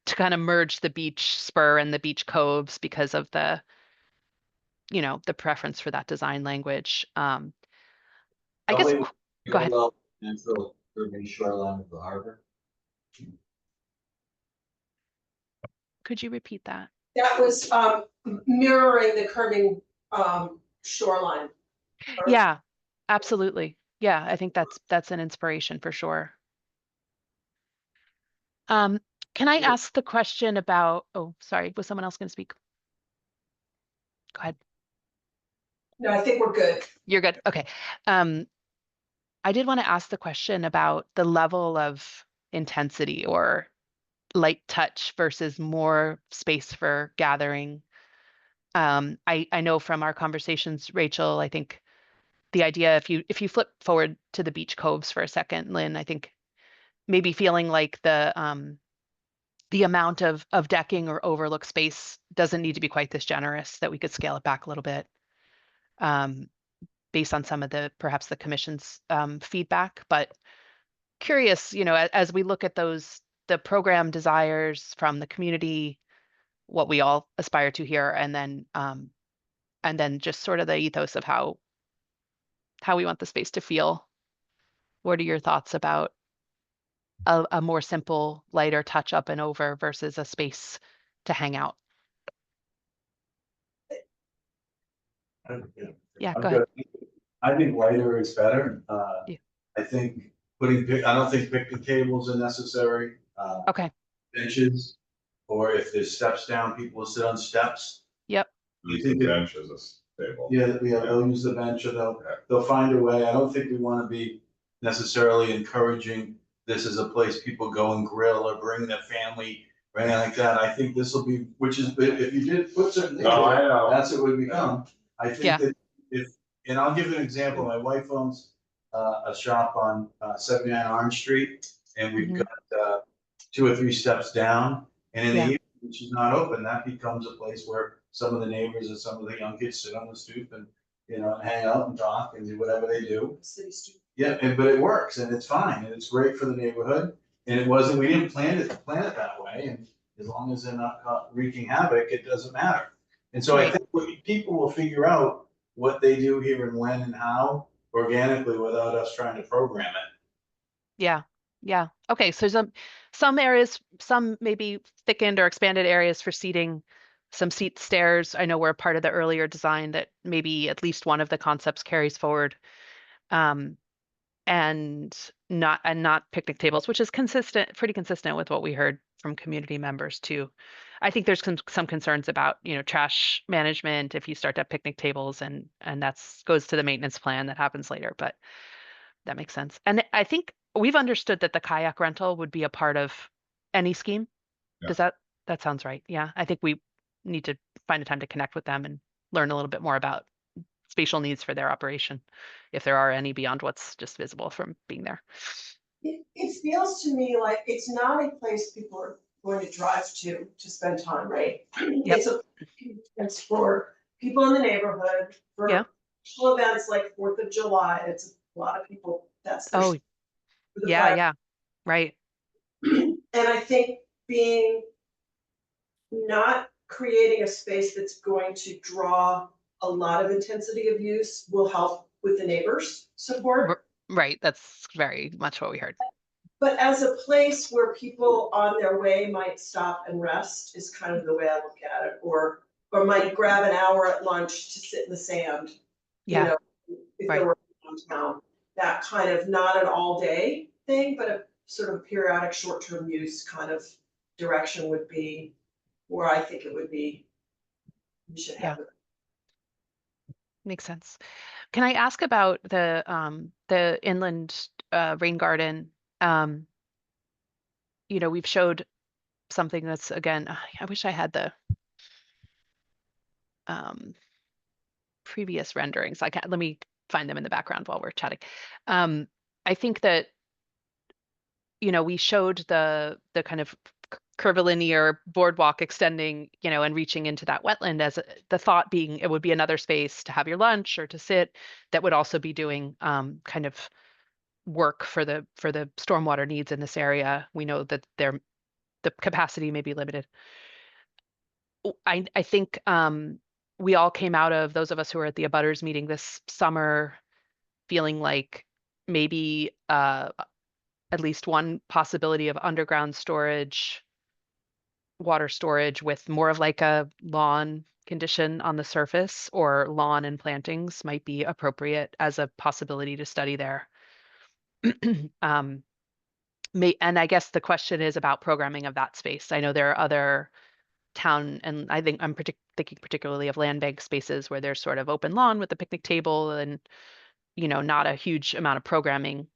kind of merge the beach spur and the beach coves because of the, you know, the preference for that design language. I guess go ahead. Natural urban shoreline of the harbor. Could you repeat that? That was mirroring the curving shoreline. Yeah, absolutely. Yeah, I think that's an inspiration for sure. Can I ask the question about, oh, sorry, was someone else going to speak? Go ahead. No, I think we're good. You're good. Okay. I did want to ask the question about the level of intensity or light touch versus more space for gathering. I know from our conversations, Rachel, I think the idea, if you flip forward to the beach coves for a second, Lynn, I think maybe feeling like the amount of decking or overlook space doesn't need to be quite this generous, that we could scale it back a little bit, based on some of perhaps the commission's feedback. But curious, you know, as we look at the program desires from the community, what we all aspire to here, and then just sort of the ethos of how we want the space to feel. What are your thoughts about a more simple, lighter touch up and over versus a space to hang out? Yeah, I'm go ahead. good. I think lighter is better. Yeah. I think I don't think picnic tables are necessary. Okay. Benches, or if there's steps down, people will sit on steps. Yep. Use the bench as a table. Yeah, they'll use the bench, or they'll find a way. I don't think we want to be necessarily encouraging this as a place people go and grill or bring their family or anything like that. I think this will be, which is, if you did put certain things No, I there, know. that's what it would become. I Yeah. think that and I'll give you an example. My wife owns a shop on 79 Orange Street, and we've Mhm. got 2 or 3 steps down. And in the Yeah. evening, when she's not open, that becomes a place where some of the neighbors and some of the young kids sit on the stoop and, hang out and talk and do whatever they do. City street. Yeah, but it works and it's fine and it's great for the neighborhood. And we didn't plan it that way. And as long as they're not wreaking havoc, it doesn't matter. And so I Right. think people will figure out what they do here and when and how organically without us trying to program it. Yeah. Yeah. Okay. So some areas, some maybe thickened or expanded areas for seating, some seat stairs. I know we're part of the earlier design that maybe at least one of the concepts carries forward. And not picnic tables, which is pretty consistent with what we heard from community members too. I think there's some concerns about, trash management if you start to have picnic tables and that's goes to the maintenance plan that happens later, but that makes sense. And I think we've understood that the kayak rental would be a part of any scheme. Yeah. Does that sounds right? Yeah. I think we need to find a time to connect with them and learn a little bit more about spatial needs for their operation, if there are any beyond what's just visible from being there. It feels to me like it's not a place people are going to drive to spend time, right? Yep. It's for people in the neighborhood, for Yeah. special events like 4th of July. It's a lot of people, that's their Oh, for the yeah, fire. yeah. Right. And I think being not creating a space that's going to draw a lot of intensity of use will help with the neighbors' support. Right. That's very much what we heard. But as a place where people on their way might stop and rest is kind of the way I look at it, or might grab an hour at lunch to sit in the sand. Yeah. If Right. they're working downtown, that kind of not an all day thing, but a sort of periodic short-term use kind of direction would be where I think it would be. We should have it. Makes sense. Can I ask about the inland rain garden? We've showed something that's, again, I wish I had the previous renderings. Let me find them in the background while we're chatting. I think that we showed the kind of curvilinear boardwalk extending, and reaching into that wetland, as the thought being it would be another space to have your lunch or to sit that would also be doing kind of work for the stormwater needs in this area. We know that the capacity may be limited. I think we all came out of, those of us who were at the abutters meeting this summer, feeling like maybe at least one possibility of underground storage, water storage with more of like a lawn condition on the surface, or lawn and plantings might be appropriate as a possibility to study there. And I guess the question is about programming of that space. I know there are other town, and I think I'm thinking particularly of land bank spaces where there's sort of open lawn with a picnic table and, not a huge amount of programming.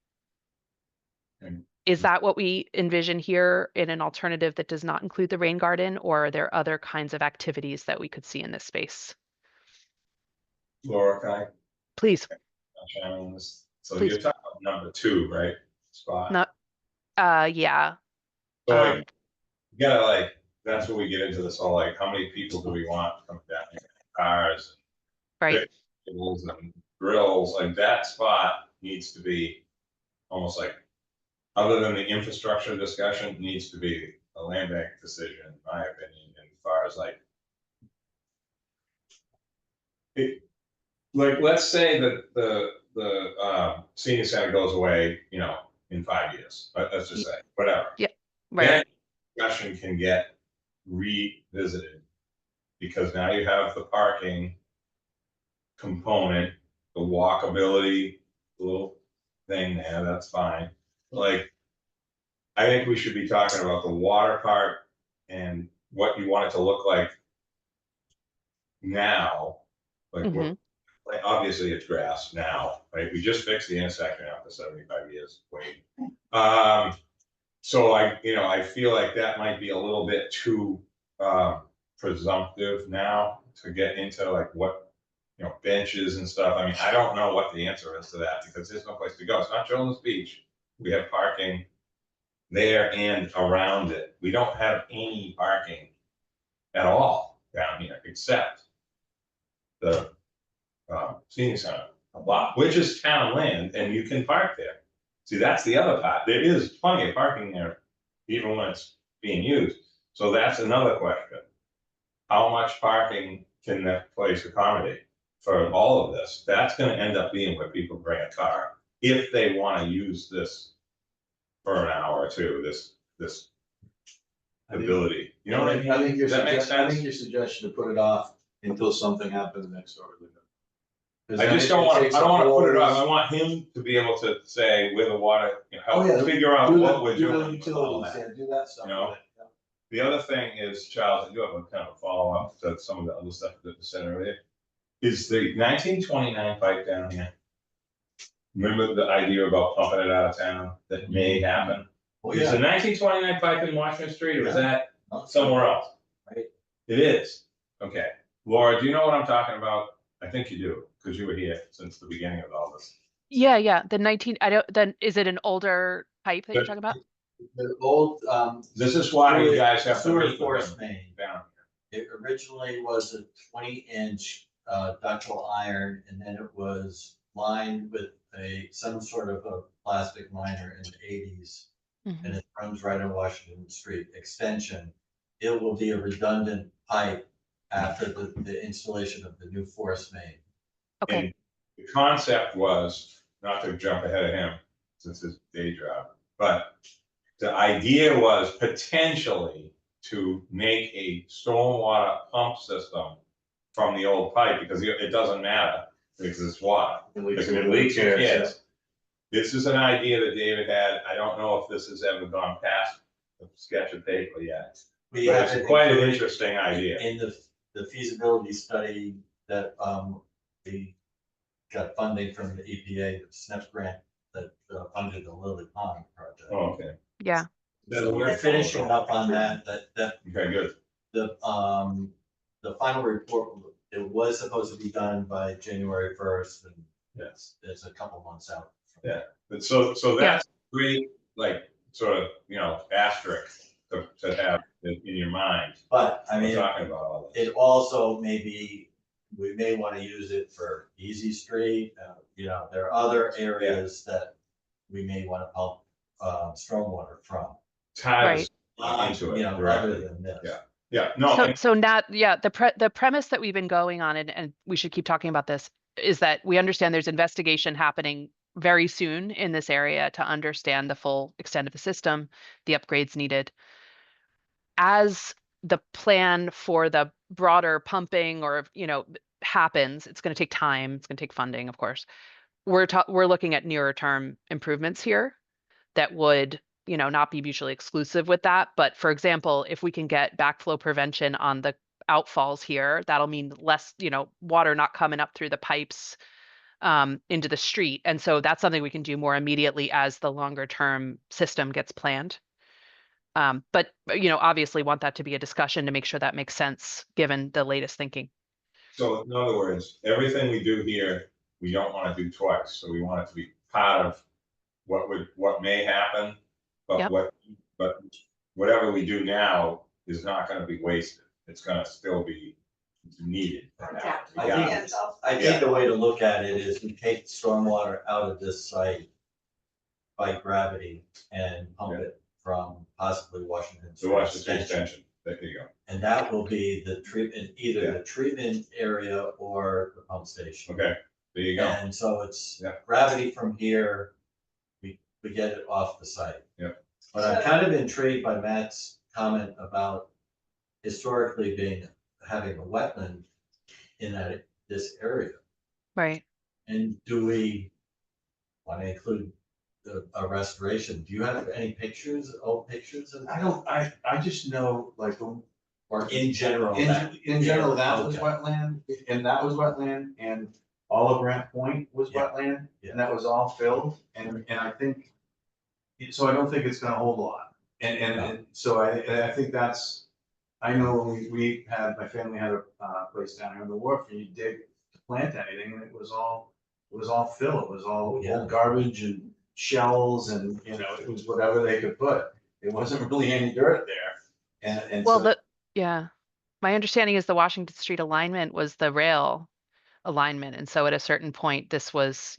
And Is that what we envision here in an alternative that does not include the rain garden, or are there other kinds of activities that we could see in this space? Laura, can I Please. chime in on this? So Please. you're talking about number 2, right? Spot. No, yeah. So like, you gotta that's where we get into this whole how many people do we want coming down here? Cars, right. tables and grills, that spot needs to be almost other than the infrastructure discussion, needs to be a land bank decision, in my opinion, as far as let's say that the senior center goes away, in 5 years. Let's just say, whatever. Yeah. Right. That discussion can get revisited because now you have the parking component, the walkability, little thing there, that's fine. Like, I think we should be talking about the water part and what you want it to look like now. Like, like obviously it's grass now, right? We just fixed the intersection after 75 years waiting. So I feel like that might be a little bit too presumptive now to get into like what, benches and stuff. I mean, I don't know what the answer is to that because there's no place to go. It's not Jones Beach. We have parking there and around it. We don't have any parking at all down here except the senior center lot, which is town land, and you can park there. See, that's the other part. There is plenty of parking there, even when it's being used. So that's another question. How much parking can that place accommodate for all of this? That's gonna end up being where people bring a car, if they wanna use this for an hour or two, this ability. You know what I mean? I think Does that make I sense? think your suggestion to put it off until something happens next door. I just don't want, I don't want to put it off. I want him to be able to say where the water, help figure out what we're doing with all that. Do that stuff. You know? The other thing is, Charles, I do have a kind of follow-up to some of the other stuff that was said earlier. Is the 1929 pipe down here? Remember the idea about pumping it out of town that may happen? Oh, Is the 1929 pipe in Washington Street, or is that somewhere else? Right. It is. Okay. Laura, do you know what I'm talking about? I think you do, because you were here since the beginning of all this. Yeah. Then is it an older pipe that you're talking about? The old, This is why you guys have to sewer meet force with main. them down It originally was a 20-inch ductile iron, and then it was lined with some sort of a plastic liner in the 80s. And it runs right on Washington Street extension. It will be a redundant pipe after the installation of the new force main. Okay. And the concept was, not to jump ahead of him, since his day job, but the idea was potentially to make a stormwater pump system from the old pipe, because it doesn't matter, because it's water. Because it leaks, who cares? This is an idea that David had. I don't know if this has ever gone past the sketch of paper yet. But it's quite an interesting idea. In the feasibility study that we got funding from the EPA, the SNP grant that funded the Lily Pond project. Oh, okay. Yeah. So we're finishing up on that. Okay, good. The final report, it was supposed to be done by January 1st, and yes, it's a couple months out. Yeah, but so that's great, like, sort of, asterisk to have in your mind. But I mean, We're talking about all this. it also we may want to use it for Easy Street. There are other areas that we may want to pump stormwater from. Ties into it other than this. Yeah, no. So Nat, the premise that we've been going on, and we should keep talking about this, is that we understand there's investigation happening very soon in this area to understand the full extent of the system, the upgrades needed. As the plan for the broader pumping happens, it's going to take time, it's going to take funding, of course. We're looking at nearer term improvements here that would not be mutually exclusive with that. But for example, if we can get backflow prevention on the outfalls here, that'll mean less, water not coming up through the pipes into the street. And so that's something we can do more immediately as the longer term system gets planned. But obviously want that to be a discussion to make sure that makes sense given the latest thinking. So in other words, everything we do here, we don't want to do twice. So we want it to be part of what may happen, but whatever we do now is not going to be wasted. It's going to still be needed. I think the way to look at it is we take stormwater out of this site by gravity and pump it from possibly Washington. The Washington extension. There you go. And that will be the treatment, either the treatment area or the pump station. Okay, there you go. And so it's gravity from here, we get it off the site. Yeah. But I'm kind of intrigued by Matt's comment about historically having a wetland in this area. Right. And do we want to include a restoration? Do you have any pictures, old pictures of? I don't, I just know, like, Or in general? in general, that was Okay. wetland, and that was wetland, and all of Grant Point was Yeah. wetland, and that was all filled, and I think, so I don't think it's gonna hold a lot. And so I think that's, I know when we had, my family had a place down here on the wharf, and you dig to plant anything, and it was all fill, it was all old garbage and shells, and, you know, it was whatever they could put. It wasn't really any dirt there, and Well, so. yeah, my understanding is the Washington Street alignment was the rail alignment. And so at a certain point, this was,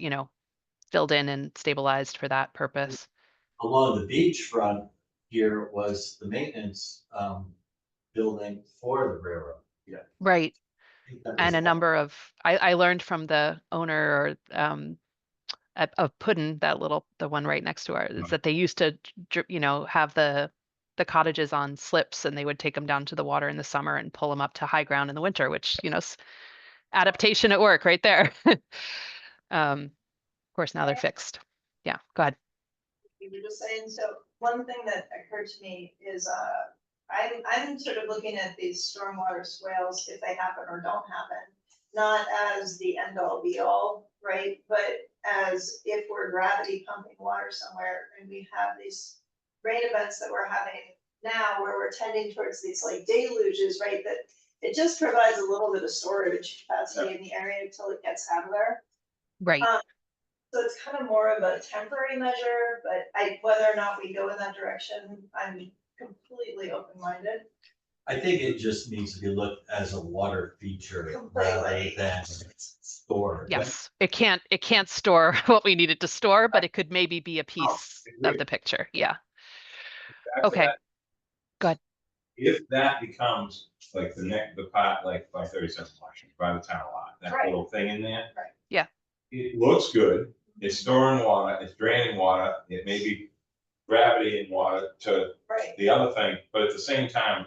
filled in and stabilized for that purpose. Along the beachfront here was the maintenance building for the railroad. Yeah. Right. I think that And was a number of, I learned from the owner of Puddin, the one right next to ours, is that they used to, have the cottages on slips, and they would take them down to the water in the summer and pull them up to high ground in the winter, which, adaptation at work right there. Of course, now they're fixed. Yeah, go ahead. You were just saying, so one thing that occurred to me is, I'm sort of looking at these stormwater swales, if they happen or don't happen, not as the end all be all, right? But as if we're gravity pumping water somewhere and we have these rain events that we're having now where we're tending towards these like deluges, right? That it just provides a little bit of storage capacity in the area until it gets out of there. Right. So it's kind of more of a temporary measure, but whether or not we go in that direction, I'm completely open-minded. I think it just needs to be looked as a water feature rather than storage. Yes, it can't store what we need it to store, but it could maybe be a piece of the picture. Yeah. Back to Okay. that, Go ahead. if that becomes like the pot, like by 37 Washington, by the town lot, that Right. little thing in there. Right. Yeah. It looks good, it's storing water, it's draining water, it may be gravity in water to Right. the other thing, but at the same time,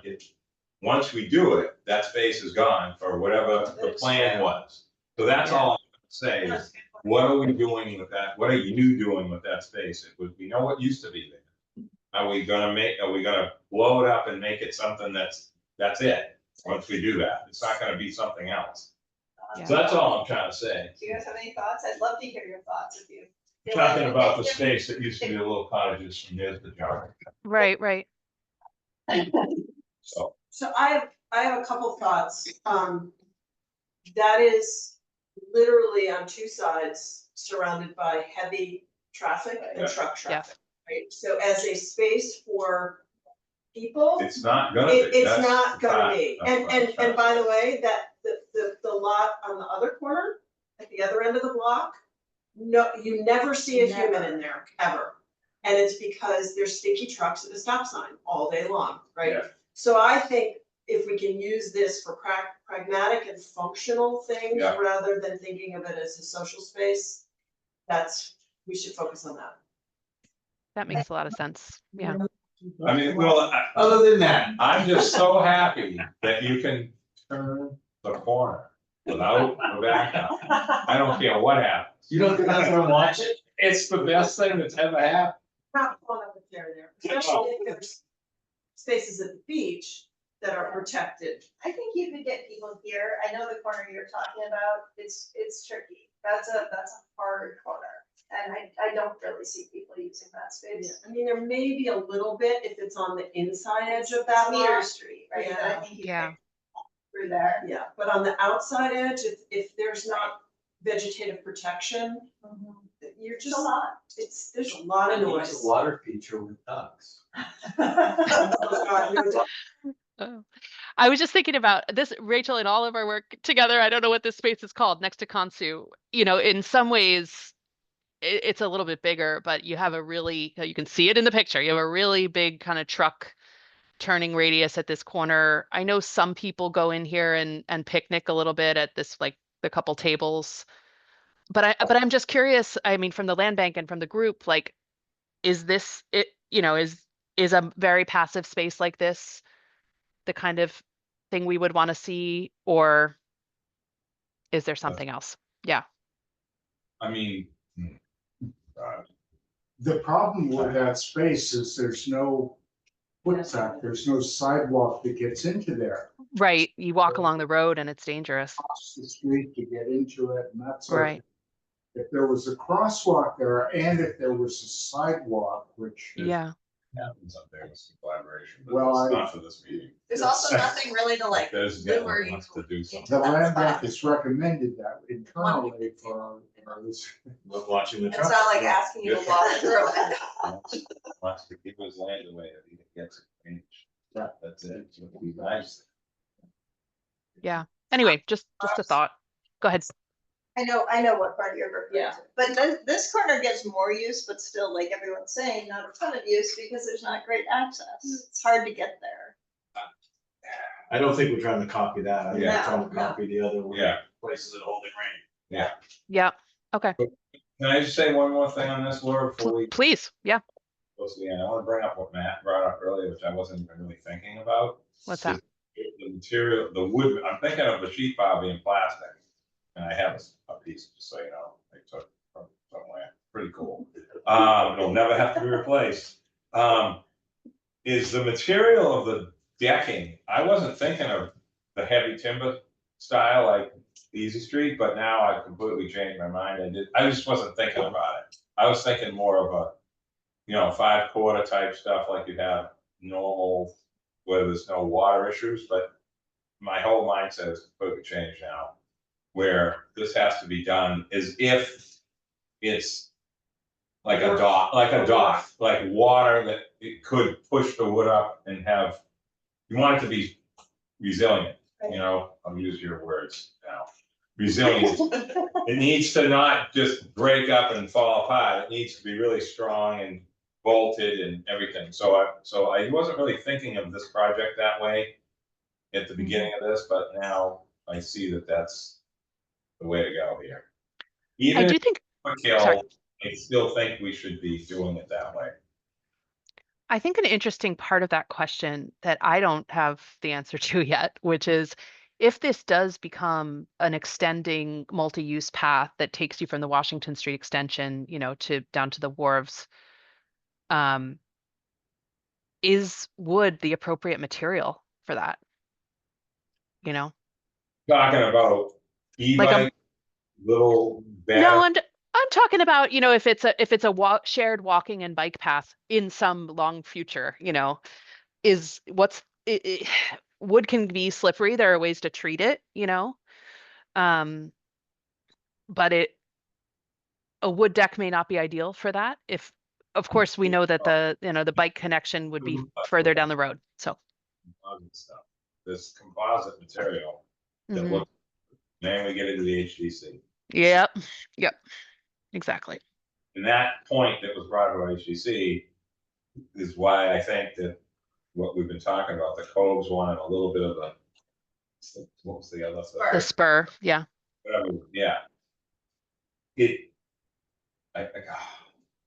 once we do it, that space is gone for whatever the plan was. So that's all I'm gonna say is, what are we doing with that? What are you doing with that space? We know what used to be there. Are we gonna blow it up and make it something that's it? Once we do that, it's not gonna be something else. So that's all I'm trying to say. Do you guys have any thoughts? I'd love to hear your thoughts if you. Talking about the space that used to be the little cottages from years to jar. Right, right. So I have a couple thoughts. That is literally on two sides surrounded by heavy traffic and truck traffic, right? So as a space for people. It's not gonna be. It's not gonna be. That's what I'm And trying by to the way, that the lot on the other corner, at the other end of the block, no, you never see a human in there, ever. And it's because there's sticky trucks at the stop sign all day long, right? Yeah. So I think if we can use this for pragmatic and functional things, Yeah. rather than thinking of it as a social space, we should focus on that. That makes a lot of sense. Yeah. I mean, well, Other than that, I'm just so happy that you can turn the corner without the backup. I don't care what happens. you don't get out there and watch it? It's the best thing that's ever happened. Not pulling up a chair there, especially if there's spaces at the beach that are protected. I think you could get people here. I know the corner you're talking about, it's tricky. That's a hard corner. And I don't really see people using that space. I mean, there may be a little bit if it's on the inside edge of that Meter lot. Street, right? Yeah. But I think you Yeah. can through there. Yeah, but on the outside edge, if there's not vegetative protection, you're just, It's a lot. there's a lot of It's noise. a water feature with ducks. Oh. I was just thinking about this, Rachel, in all of our work together. I don't know what this space is called next to Kansu. In some ways, it's a little bit bigger, but you have you can see it in the picture. You have a really big kind of truck turning radius at this corner. I know some people go in here and picnic a little bit at this, like the couple tables. But I'm just curious, I mean, from the land bank and from the group, like, is this it, is a very passive space like this the kind of thing we would want to see, or is there something else? Yeah. I mean, The problem with that space is there's no footpath, there's no sidewalk that gets into there. Right, you walk along the road and it's dangerous. Across the street to get into it, and that's Right. if there was a crosswalk there and if there was a sidewalk, which. Yeah. happens up there with some collaboration, but Well, it's I- not for this meeting. There's also nothing really to like There's do got or you. wants to do something. The that land spot. bank has recommended that internally for this. Love watching the. It's not like asking you to walk through it. Wants to keep his land away if he gets it changed. Yeah. That's it. It would be nice. Yeah. Anyway, just a thought. Go ahead. I know what part you're referring to, but this corner gets more use, but still, like everyone's saying, not a ton of use because there's not great access. It's hard to get there. I don't think we're trying to copy that. I think we're Yeah. trying to copy the other Yeah. places that hold the grain. Yeah. Yeah. Okay. Can I just say one more thing on this, Laura, before we? Please. Yeah. Close to the end? I want to bring up what Matt brought up earlier, which I wasn't even really thinking about. What's that? The material, the wood, I'm thinking of the sheet pile being plastic. And I have a piece, just so you know, I took from somewhere, pretty cool. It'll never have to be replaced. Is the material of the decking, I wasn't thinking of the heavy timber style like Easy Street, but now I've completely changed my mind. I just wasn't thinking about it. I was thinking more of a, 5/4 type stuff like you have normal, where there's no water issues, but my whole mindset is completely changed now. Where this has to be done is if it's like a dock, like water that it could push the wood up and have, you want it to be resilient, I'll use your words now. Resilient. It needs to not just break up and fall apart. It needs to be really strong and bolted and everything. So I wasn't really thinking of this project that way at the beginning of this, but now I see that that's the way to go here. Even I do think. Sorry. I still think we should be doing it that way. I think an interesting part of that question that I don't have the answer to yet, which is if this does become an extending multi-use path that takes you from the Washington Street extension, to down to the wharves, is wood the appropriate material for that? Talking about e-bike, little bed. No, I'm talking about, if it's a shared walking and bike path in some long future, is wood can be slippery. There are ways to treat it, but a wood deck may not be ideal for that. If, of course, we know that the bike connection would be further down the road. So Stuff. This composite material that Mhm. looks, then we get into the HDC. Yep, exactly. And that point that was brought up by HDC is why I think that what we've been talking about, the Coves one and a little bit of what was the other stuff? The spur, yeah. Whatever, yeah.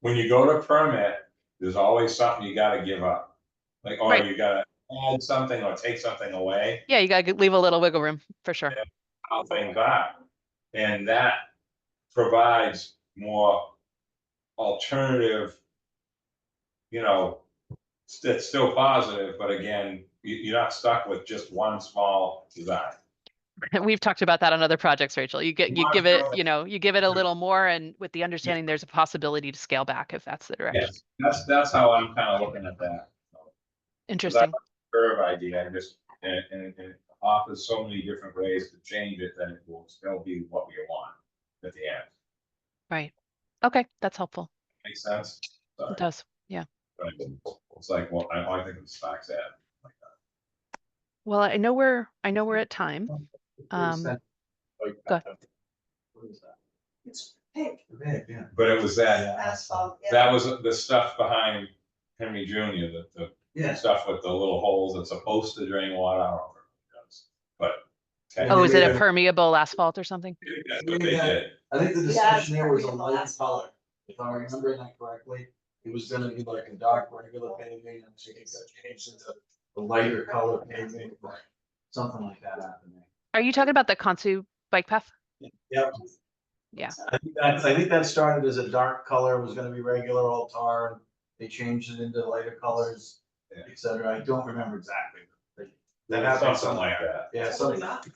When you go to permit, there's always something you gotta give up. Like, or Right. you gotta add something or take something away. Yeah, you gotta leave a little wiggle room for sure. How things are. And that provides more alternative, it's still positive, but again, you're not stuck with just one small design. We've talked about that on other projects, Rachel. You give it, you give it a little more, and with the understanding there's a possibility to scale back if that's the direction. Yes, that's how I'm kind of looking at that. Interesting. Curve idea, and it offers so many different ways to change it that it will still be what we want at the end. Right. Okay, that's helpful. Makes sense? Sorry. It does. Yeah. But it's like, well, I think of the stocks ad. Well, I know we're at time. Go ahead. What is that? It's pink. Yeah. But it was that, Asphalt. Yeah. that was the stuff behind Henry Jr., the stuff with the little holes that's supposed to drain water. I don't know if it does, but. Oh, is it a permeable asphalt or something? That's what they did. I think the Yeah, discussion there was a permeable light asphalt. color, if I'm remembering that correctly. It was gonna be like a dark regular paving, and so it got changed into a lighter color paving, or something like that happening. Are you talking about the Kansu bike path? Yep. Yeah. I think that started as a dark color, was gonna be regular old tar, and they changed it into lighter colors, et cetera. I don't remember exactly. That happened. Something like that. Yeah, Totally something. not.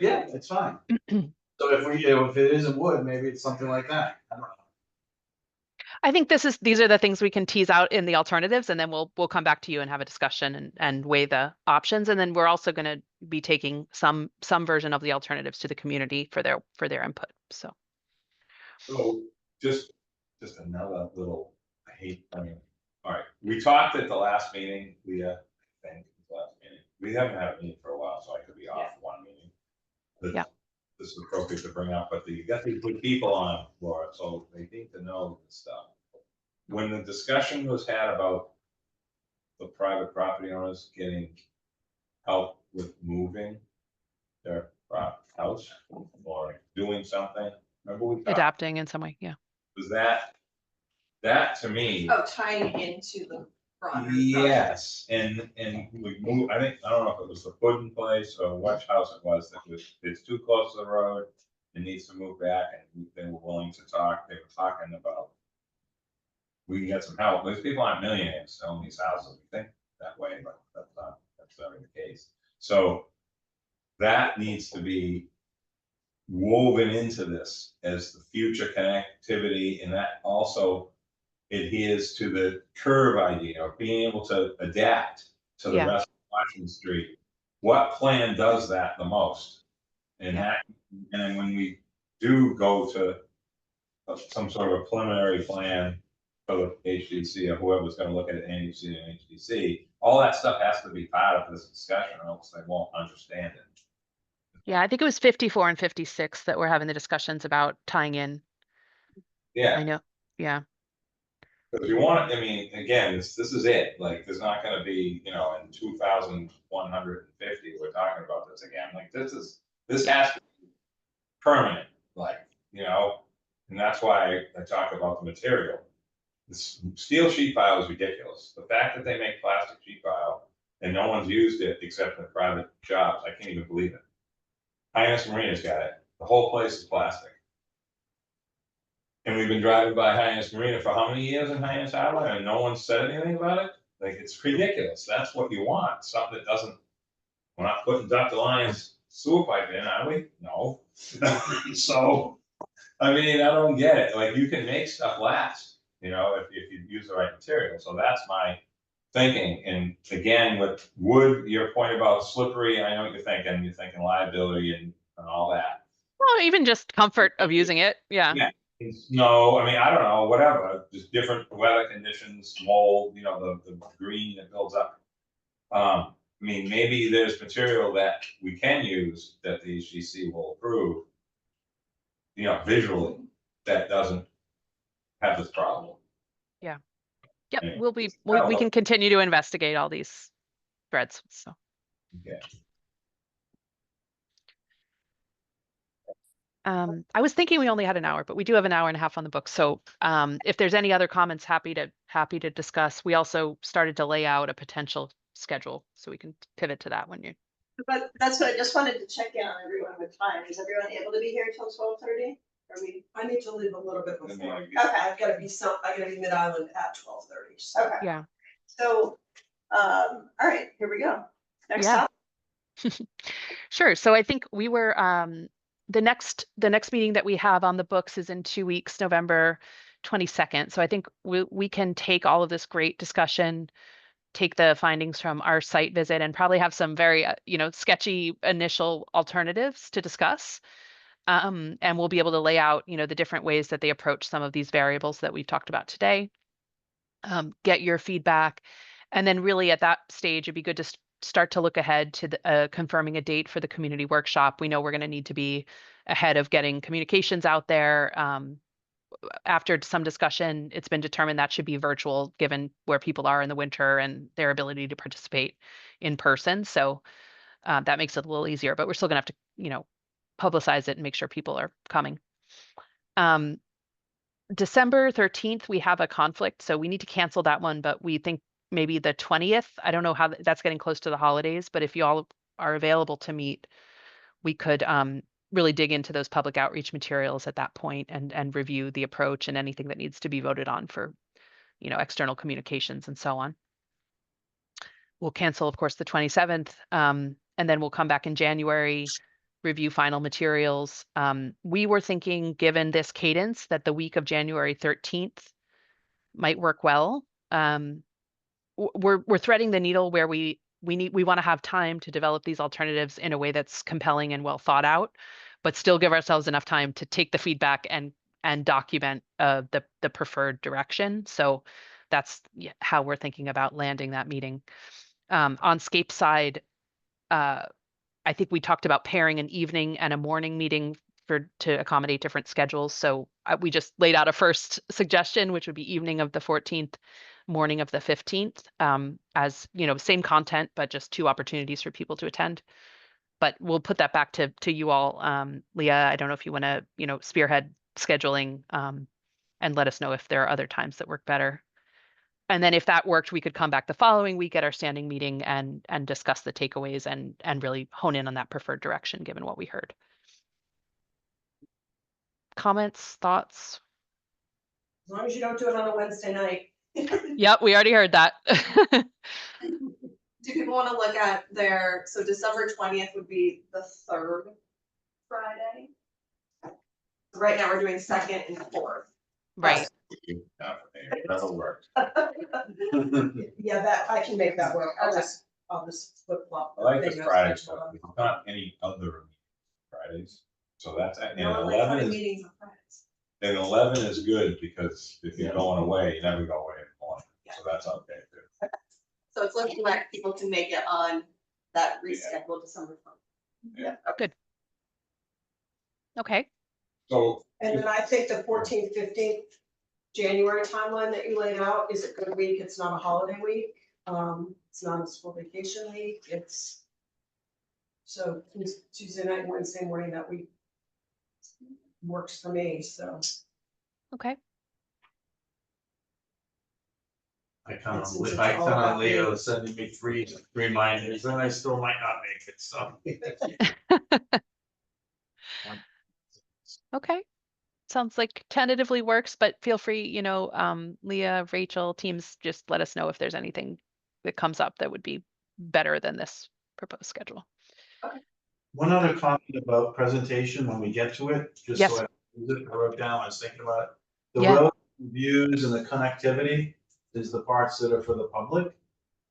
Yeah, it's fine. So if it isn't wood, maybe it's something like that. I don't know. I think these are the things we can tease out in the alternatives, and then we'll come back to you and have a discussion and weigh the options. And then we're also going to be taking some version of the alternatives to the community for their input. So So just another little, I mean, all right, we talked at the last meeting, Leah, I think, the last meeting. We haven't had a meeting for a while, so I could be off one meeting. But Yeah. this is appropriate to bring up, but you got these good people on, Laura, so they need to know this stuff. When the discussion was had about the private property owners getting help with moving their house or doing something, remember we talked, adapting in some way. Yeah. was that to me? Oh, tying into the broader project. Yes, and we moved, I don't know if it was the Puddin place or which house it was, it's too close to the road. It needs to move back, and they were willing to talk, they were talking about. We can get some help, those people aren't millionaires to own these houses, we think that way, but that's not the case. So that needs to be woven into this as the future connectivity, and that also adheres to the curve idea of being able to adapt to the Yeah. rest of Washington Street. What plan does that the most? And Yeah. and when we do go to some sort of a preliminary plan for the HDC or whoever's gonna look at it, NHC and HDC, all that stuff has to be part of this discussion, or else they won't understand it. Yeah. I think it was 54 and 56 that we're having the discussions about tying in. Yeah. I know. Yeah. Because you want, I mean, again, this is it, like, there's not gonna be, in 2150, we're talking about this again, like, this has to be permanent, like, and that's why I talk about the material. This steel sheet pile is ridiculous, the fact that they make plastic sheet pile and no one's used it except in private jobs, I can't even believe it. Hyannis Marina's got it, the whole place is plastic. And we've been driving by Hyannis Marina for how many years in Hyannis Harbor, and no one said anything about it? Like, it's ridiculous, that's what you want, something that doesn't, we're not putting Dr. Lyons sewer pipe in, are we? No. So, I mean, I don't get it, like, you can make stuff last, if you use the right material, so that's my thinking. And again, with wood, your point about slippery, I know what you're thinking liability and all that. Well, even just comfort of using it. Yeah. Yeah. No, I mean, I don't know, whatever, just different weather conditions, mold, the green that builds up. I mean, maybe there's material that we can use that the HGC will approve, visually, that doesn't have this problem. Yeah. Yep. Anyway, We can continue to investigate all these threads. So. Okay. I was thinking we only had an hour, but we do have an hour and a half on the book. So if there's any other comments, happy to discuss. We also started to lay out a potential schedule, so we can pivot to that when you're. But that's what I just wanted to check in on everyone with time. Is everyone able to be here till 12:30? I need to leave a little bit before. Okay. I gotta be Mid-Island at 12:30. So. Okay. Yeah. So, all right, here we go. Next Yeah. topic. Sure. So I think we were the next meeting that we have on the books is in 2 weeks, November 22nd. So I think we can take all of this great discussion, take the findings from our site visit, and probably have some very sketchy initial alternatives to discuss. And we'll be able to lay out the different ways that they approach some of these variables that we've talked about today. Get your feedback, and then really at that stage it'd be good to start to look ahead to confirming a date for the community workshop. We know we're going to need to be ahead of getting communications out there. After some discussion, it's been determined that should be virtual given where people are in the winter and their ability to participate in person. So that makes it a little easier, but we're still gonna have to, publicize it and make sure people are coming. December 13th, we have a conflict, so we need to cancel that one, but we think maybe the 20th. I don't know how that's getting close to the holidays, but if you all are available to meet, we could really dig into those public outreach materials at that point and review the approach and anything that needs to be voted on for, external communications and so on. We'll cancel, of course, the 27th, and then we'll come back in January, review final materials. We were thinking, given this cadence, that the week of January 13th might work well. We're threading the needle where we want to have time to develop these alternatives in a way that's compelling and well thought out, but still give ourselves enough time to take the feedback and document the preferred direction. So that's how we're thinking about landing that meeting. On Scape's side, I think we talked about pairing an evening and a morning meeting to accommodate different schedules. So we just laid out a first suggestion, which would be evening of the 14th, morning of the 15th, as same content, but just 2 opportunities for people to attend. But we'll put that back to you all. Leah, I don't know if you want to spearhead scheduling, and let us know if there are other times that work better. And then if that worked, we could come back the following week at our standing meeting and discuss the takeaways and really hone in on that preferred direction given what we heard. Comments, thoughts? As long as you don't do it on a Wednesday night. Yep, we already heard that. Do people want to look at so December 20th would be the 3rd Friday? Right now we're doing 2nd and 4th. Right. That'll work. Yeah, that, I can make that work. I'll just flip flop. I like this Friday stuff. It's not any other Fridays. So that's, and 11 is, meetings on Fridays. and 11 is good because if you're going away, you never go away in the morning. So that's okay too. So it's looking like people can make it on that rescheduled December 20th. Yeah. Good. Okay. So. And then I think the 14th, 15th January timeline that you laid out is a good week. It's not a holiday week. It's not a school vacation week. It's so Tuesday night and Wednesday morning that week works for me. So. Okay. I count on Leo sending me 3 reminders, and I still might not make it, so. Okay. Sounds like tentatively works, but feel free, Leah, Rachel, teams, just let us know if there's anything that comes up that would be better than this proposed schedule. One other comment about presentation when we get to it, just Yes. so I wrote down, I was thinking about it. The Yeah. road views and the connectivity is the parts that are for the public.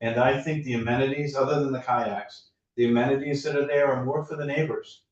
And I think the amenities, other than the kayaks, the amenities that are there are more for the neighbors.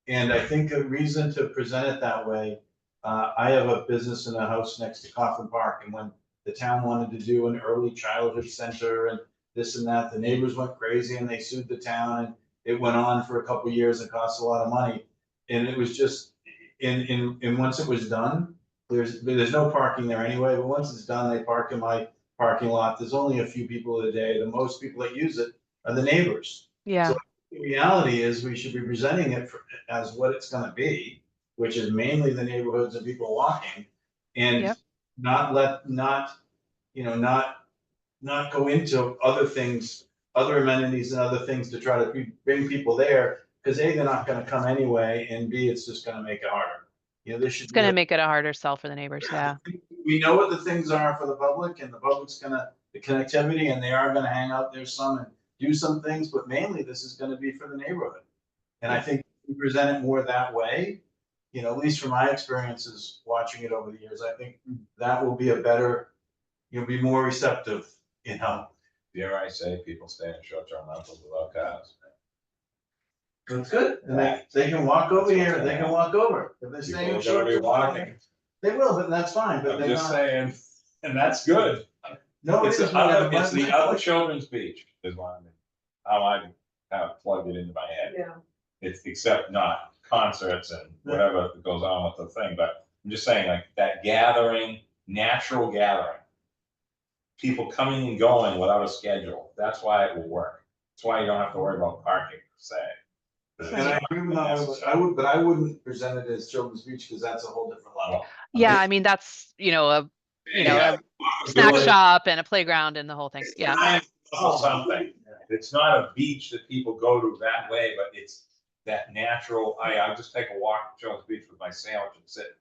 And I think a reason to present it that way, I have a business in a house next to Coffin Park, and when the town wanted to do an early childhood center and this and that, the neighbors went crazy and they sued the town, and it went on for a couple of years and cost a lot of money. And it was just, and once it was done, there's no parking there anyway, but once it's done, they park in my parking lot. There's only a few people a day. The most people that use it are the neighbors. Yeah. So the reality is we should be presenting it as what it's gonna be, which is mainly the neighborhoods and people walking, and not go into other things, other amenities and other things to try to bring people there, because A, they're not gonna come anyway, and B, it's just gonna make it harder. This should. It's going to make it a harder sell for the neighbors. Yeah. We know what the things are for the public, and the public's the connectivity, and they are gonna hang out there some and do some things, but mainly this is gonna be for the neighborhood. And I think we present it more that way, at least from my experiences watching it over the years, I think that will be a better, be more receptive, Dare I say, people stay in short-term rentals without cars. That's good, and they can walk over here, they can walk over, if they're staying in People are gonna be short-term. walking. They will, but that's fine, but I'm they're just not. saying, and that's good. No, It's it is. it's the other children's beach is what I mean, how I have plugged it into my head. Yeah. It's except not concerts and whatever goes on with the thing, but I'm just saying like that gathering, natural gathering. People coming and going without a schedule, that's why it will work. That's why you don't have to worry about parking, per se. And I agree with that, but I wouldn't present it as children's beach, because that's a whole different level. Yeah. I mean, that's, a snack shop and a playground and the whole thing. Yeah. Something. It's not a beach that people go to that way, but that natural, I'll just take a walk to Jones Beach with my sandwich and sit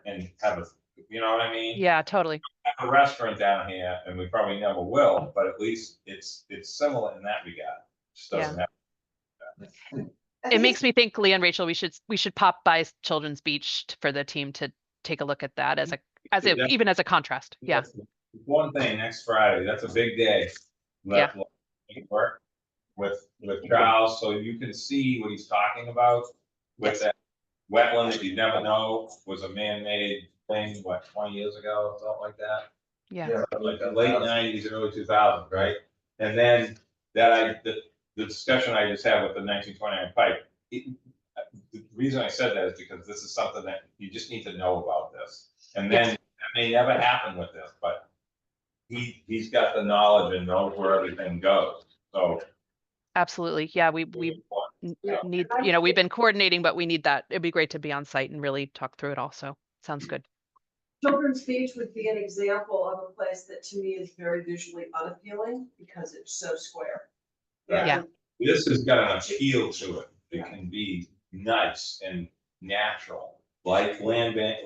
and have a, you know what I mean? Yeah, totally. Have a restaurant down here, and we probably never will, but at least it's similar in that regard. Just doesn't have. It makes me think, Leah and Rachel, we should pop by Children's Beach for the team to take a look at that even as a contrast. Yeah. One thing, next Friday, that's a big day. Yeah. Work with Charles, so you can see what he's talking about with that wetland that you never know was a man-made thing, what, 20 years ago, something like that? Yeah. Like the late 90s, early 2000s, right? And then the discussion I just had with the 1929 pipe, the reason I said that is because this is something that you just need to know about this. And then that may never happen with this, but he's got the knowledge and knows where everything goes. So absolutely. Yeah, we need, we've been coordinating, but we need that. It'd be great to be on site and really talk through it all. So sounds good. Children's Beach would be an example of a place that to me is very visually unappealing because it's so square. Yeah. This has got an appeal to it. It can be nice and natural, like land bank,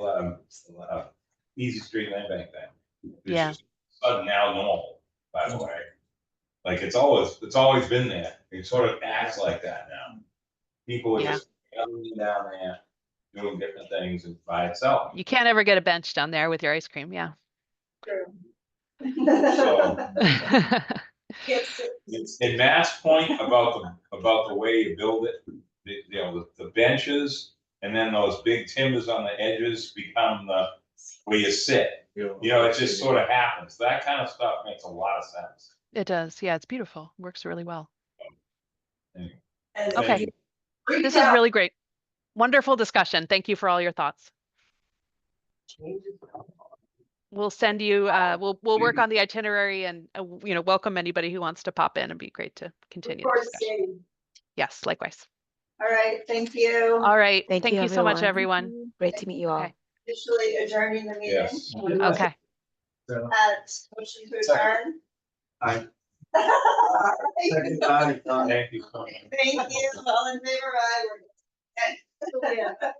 easy street land bank thing. It's just now normal, by the way. Like it's always been there. It sort of acts like that now. People are just coming down there, doing different things and by itself. You can't ever get a bench down there with your ice cream. Yeah. True. So in Mass Point about the way you build it, the benches and then those big timbers on the edges become the where you sit. It just sort of happens. That kind of stuff makes a lot of sense. It does. Yeah, it's beautiful. Works really well. Anyway. Okay. This is really great. Wonderful discussion. Thank you for all your thoughts. We'll send you, we'll work on the itinerary and, welcome anybody who wants to pop in. It'd be great to continue the discussion. Yes, likewise. All right, thank you. All right. Thank you you, so much, everyone. Great to meet you all. Okay. Officially adjourning the meeting. Yes. Okay. At motion to adjourn. Aye. Thank Thank you. you. All in favor, aye. We're good. Okay.